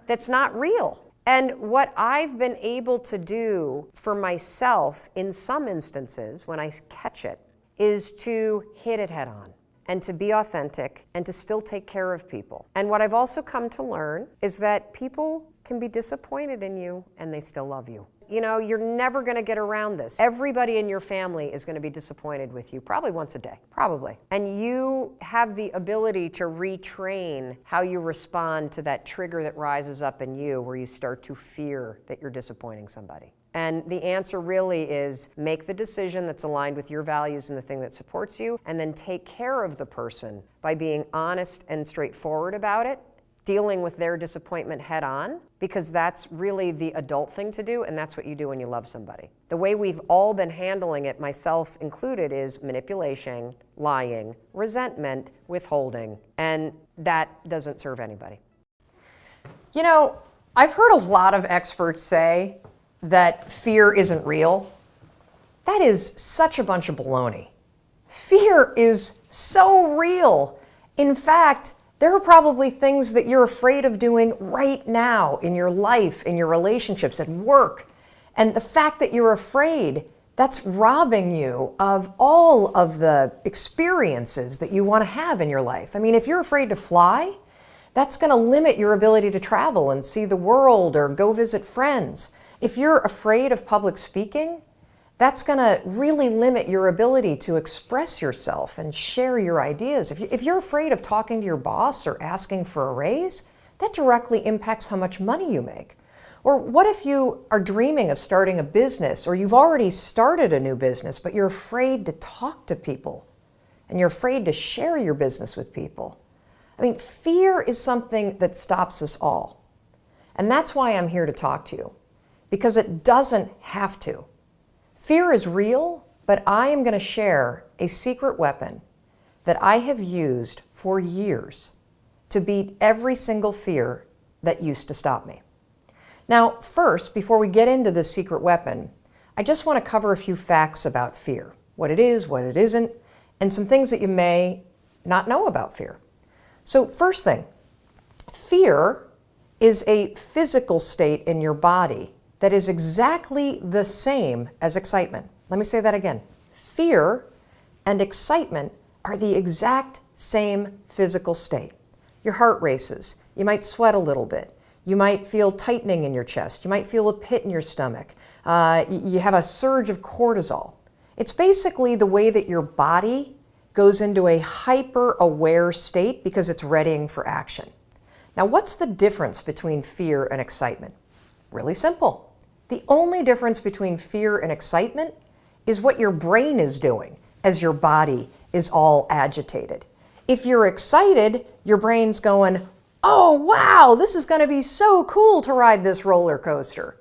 that's not real. And what I've been able to do for myself in some instances when I catch it is to hit it head on and to be authentic and to still take care of people. And what I've also come to learn is that people can be disappointed in you and they still love you. You're never going to get around this. Everybody in your family is going to be disappointed with you, probably once a day, probably. And you have the ability to retrain how you respond to that trigger that rises up in you where you start to fear that you're disappointing somebody. And the answer really is make the decision that's aligned with your values and the thing that supports you, and then take care of the person by being honest and straightforward about it, dealing with their disappointment head on, because that's really the adult thing to do, and that's what you do when you love somebody. The way we've all been handling it, myself included, is manipulation, lying, resentment, withholding, and that doesn't serve anybody. I've heard a lot of experts say that fear isn't real. That is such a bunch of baloney. Fear is so real. In fact, there are probably things that you're afraid of doing right now in your life, in your relationships, at work. And the fact that you're afraid, that's robbing you of all of the experiences that you want to have in your life. I mean, if you're afraid to fly, that's going to limit your ability to travel and see the world or go visit friends. If you're afraid of public speaking, that's going to really limit your ability to express yourself and share your ideas. If you're afraid of talking to your boss or asking for a raise, that directly impacts how much money you make. Or what if you are dreaming of starting a business, or you've already started a new business, but you're afraid to talk to people and you're afraid to share your business with people? I mean, fear is something that stops us all. And that's why I'm here to talk to you, because it doesn't have to. Fear is real, but I am going to share a secret weapon that I have used for years to beat every single fear that used to stop me. Now, first, before we get into this secret weapon, I just want to cover a few facts about fear, what it is, what it isn't, and some things that you may not know about fear. So first thing, fear is a physical state in your body that is exactly the same as excitement. Let me say that again. Fear and excitement are the exact same physical state. Your heart races. You might sweat a little bit. You might feel tightening in your chest. You might feel a pit in your stomach. You have a surge of cortisol. It's basically the way that your body goes into a hyper-aware state because it's readying for action. Now, what's the difference between fear and excitement? Really simple. The only difference between fear and excitement is what your brain is doing as your body is all agitated. If you're excited, your brain's going, oh, wow, this is going to be so cool to ride this roller coaster.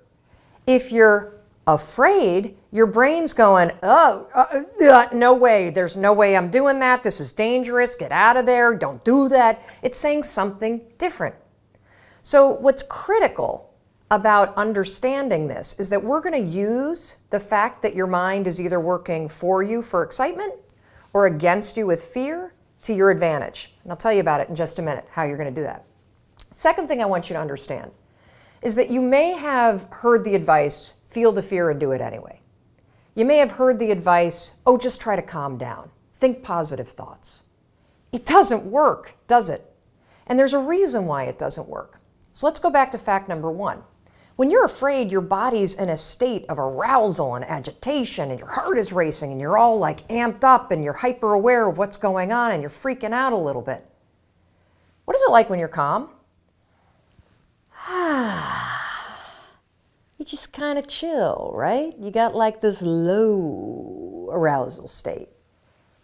If you're afraid, your brain's going, no way, there's no way I'm doing that. This is dangerous. Get out of there. Don't do that. It's saying something different. So what's critical about understanding this is that we're going to use the fact that your mind is either working for you for excitement or against you with fear to your advantage. And I'll tell you about it in just a minute, how you're going to do that. Second thing I want you to understand is that you may have heard the advice, feel the fear and do it anyway. You may have heard the advice, oh, just try to calm down. Think positive thoughts. It doesn't work, does it? And there's a reason why it doesn't work. So let's go back to fact number one. When you're afraid, your body's in a state of arousal and agitation, and your heart is racing, and you're all like amped up, and you're hyper aware of what's going on, and you're freaking out a little bit. What is it like when you're calm? You just kind of chill, right? You got like this low arousal state.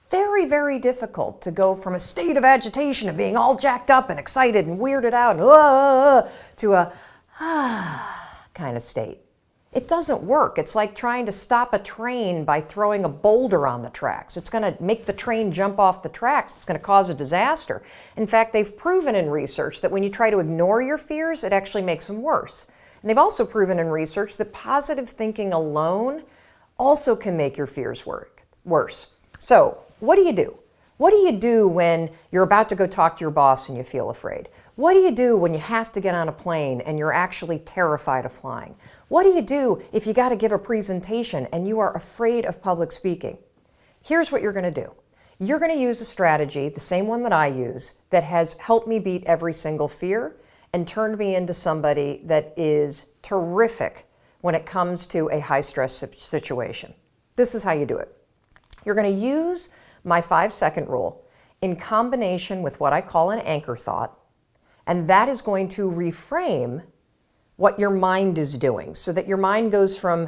Very, very difficult to go from a state of agitation and being all jacked up and excited and weirded out and to a kind of state. It doesn't work. It's like trying to stop a train by throwing a boulder on the tracks. It's going to make the train jump off the tracks. It's going to cause a disaster. In fact, they've proven in research that when you try to ignore your fears, it actually makes them worse. And they've also proven in research that positive thinking alone also can make your fears worse. So, what do you do? What do you do when you're about to go talk to your boss and you feel afraid? What do you do when you have to get on a plane and you're actually terrified of flying? What do you do if you got to give a presentation and you are afraid of public speaking? Here's what you're going to do. You're going to use a strategy, the same one that I use, that has helped me beat every single fear and turned me into somebody that is terrific when it comes to a high-stress situation. This is how you do it. You're going to use my 5-second rule in combination with what I call an anchor thought, and that is going to reframe what your mind is doing so that your mind goes from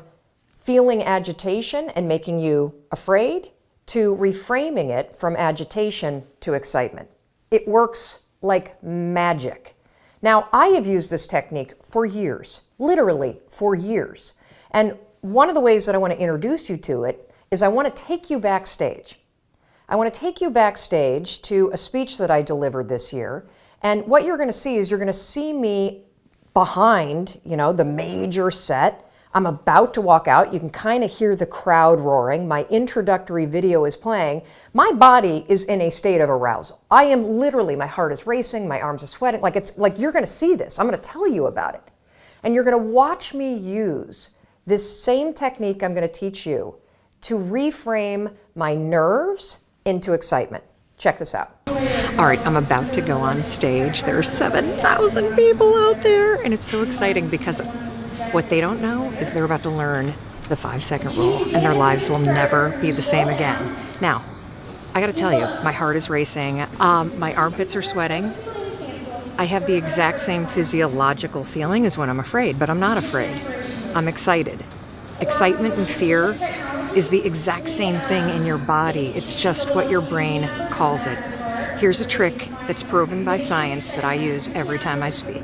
feeling agitation and making you afraid to reframing it from agitation to excitement. It works like magic. Now, I have used this technique for years, literally for years. And one of the ways that I want to introduce you to it is I want to take you backstage. I want to take you backstage to a speech that I delivered this year. And what you're going to see is you're going to see me behind, the major set. I'm about to walk out. You can kind of hear the crowd roaring. My introductory video is playing. My body is in a state of arousal. I am literally, my heart is racing, my arms are sweating. It's like you're going to see this. I'm going to tell you about it. And you're going to watch me use this same technique I'm going to teach you to reframe my nerves into excitement. Check this out. All right, I'm about to go on stage. There are 7,000 people out there, and it's so exciting because what they don't know is they're about to learn the 5-second rule, and their lives will never be the same again. Now, I got to tell you, my heart is racing. My armpits are sweating. I have the exact same physiological feeling as when I'm afraid, but I'm not afraid. I'm excited. Excitement and fear is the exact same thing in your body. It's just what your brain calls it. Here's a trick that's proven by science that I use every time I speak.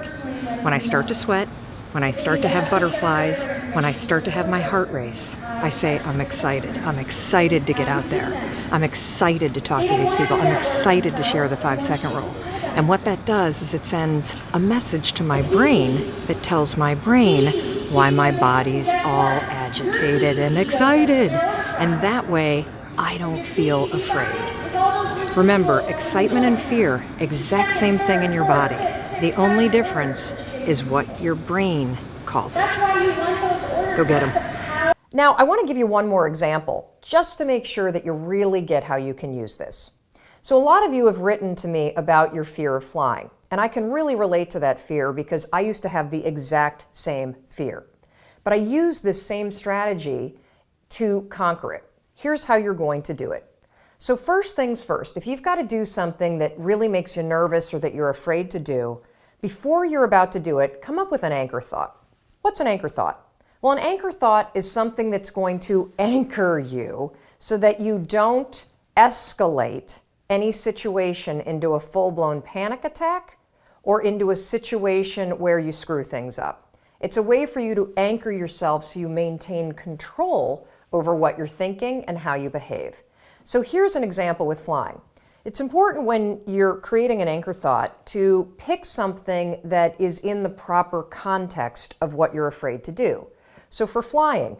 When I start to sweat, when I start to have butterflies, when I start to have my heart race, I say, I'm excited. I'm excited to get out there. I'm excited to talk to these people. I'm excited to share the 5-second rule. And what that does is it sends a message to my brain that tells my brain why my body's all agitated and excited. And that way, I don't feel afraid. Remember, excitement and fear, exact same thing in your body. The only difference is what your brain calls it. Go get them. Now, I want to give you one more example, just to make sure that you really get how you can use this. So a lot of you have written to me about your fear of flying, and I can really relate to that fear because I used to have the exact same fear. But I use this same strategy to conquer it. Here's how you're going to do it. So first things first, if you've got to do something that really makes you nervous or that you're afraid to do, before you're about to do it, come up with an anchor thought. What's an anchor thought? Well, an anchor thought is something that's going to anchor you so that you don't escalate any situation into a full-blown panic attack or into a situation where you screw things up. It's a way for you to anchor yourself so you maintain control over what you're thinking and how you behave. So here's an example with flying. It's important when you're creating an anchor thought to pick something that is in the proper context of what you're afraid to do. So for flying,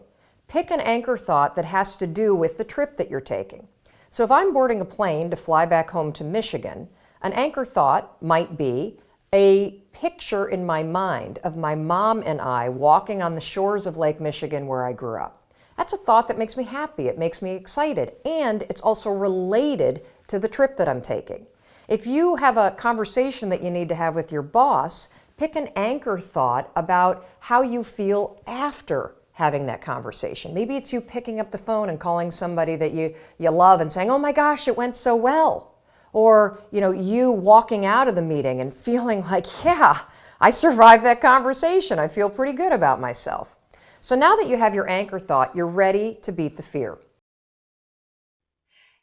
pick an anchor thought that has to do with the trip that you're taking. So if I'm boarding a plane to fly back home to Michigan, an anchor thought might be a picture in my mind of my mom and I walking on the shores of Lake Michigan where I grew up. That's a thought that makes me happy, it makes me excited, and it's also related to the trip that I'm taking. If you have a conversation that you need to have with your boss, pick an anchor thought about how you feel after having that conversation. Maybe it's you picking up the phone and calling somebody that you love and saying, oh my gosh, it went so well. Or, you walking out of the meeting and feeling like, yeah, I survived that conversation. I feel pretty good about myself. So now that you have your anchor thought, you're ready to beat the fear.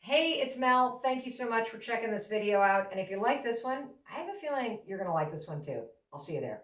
Hey, it's Mel. Thank you so much for checking this video out. And if you like this one, I have a feeling you're going to like this one too. I'll see you there.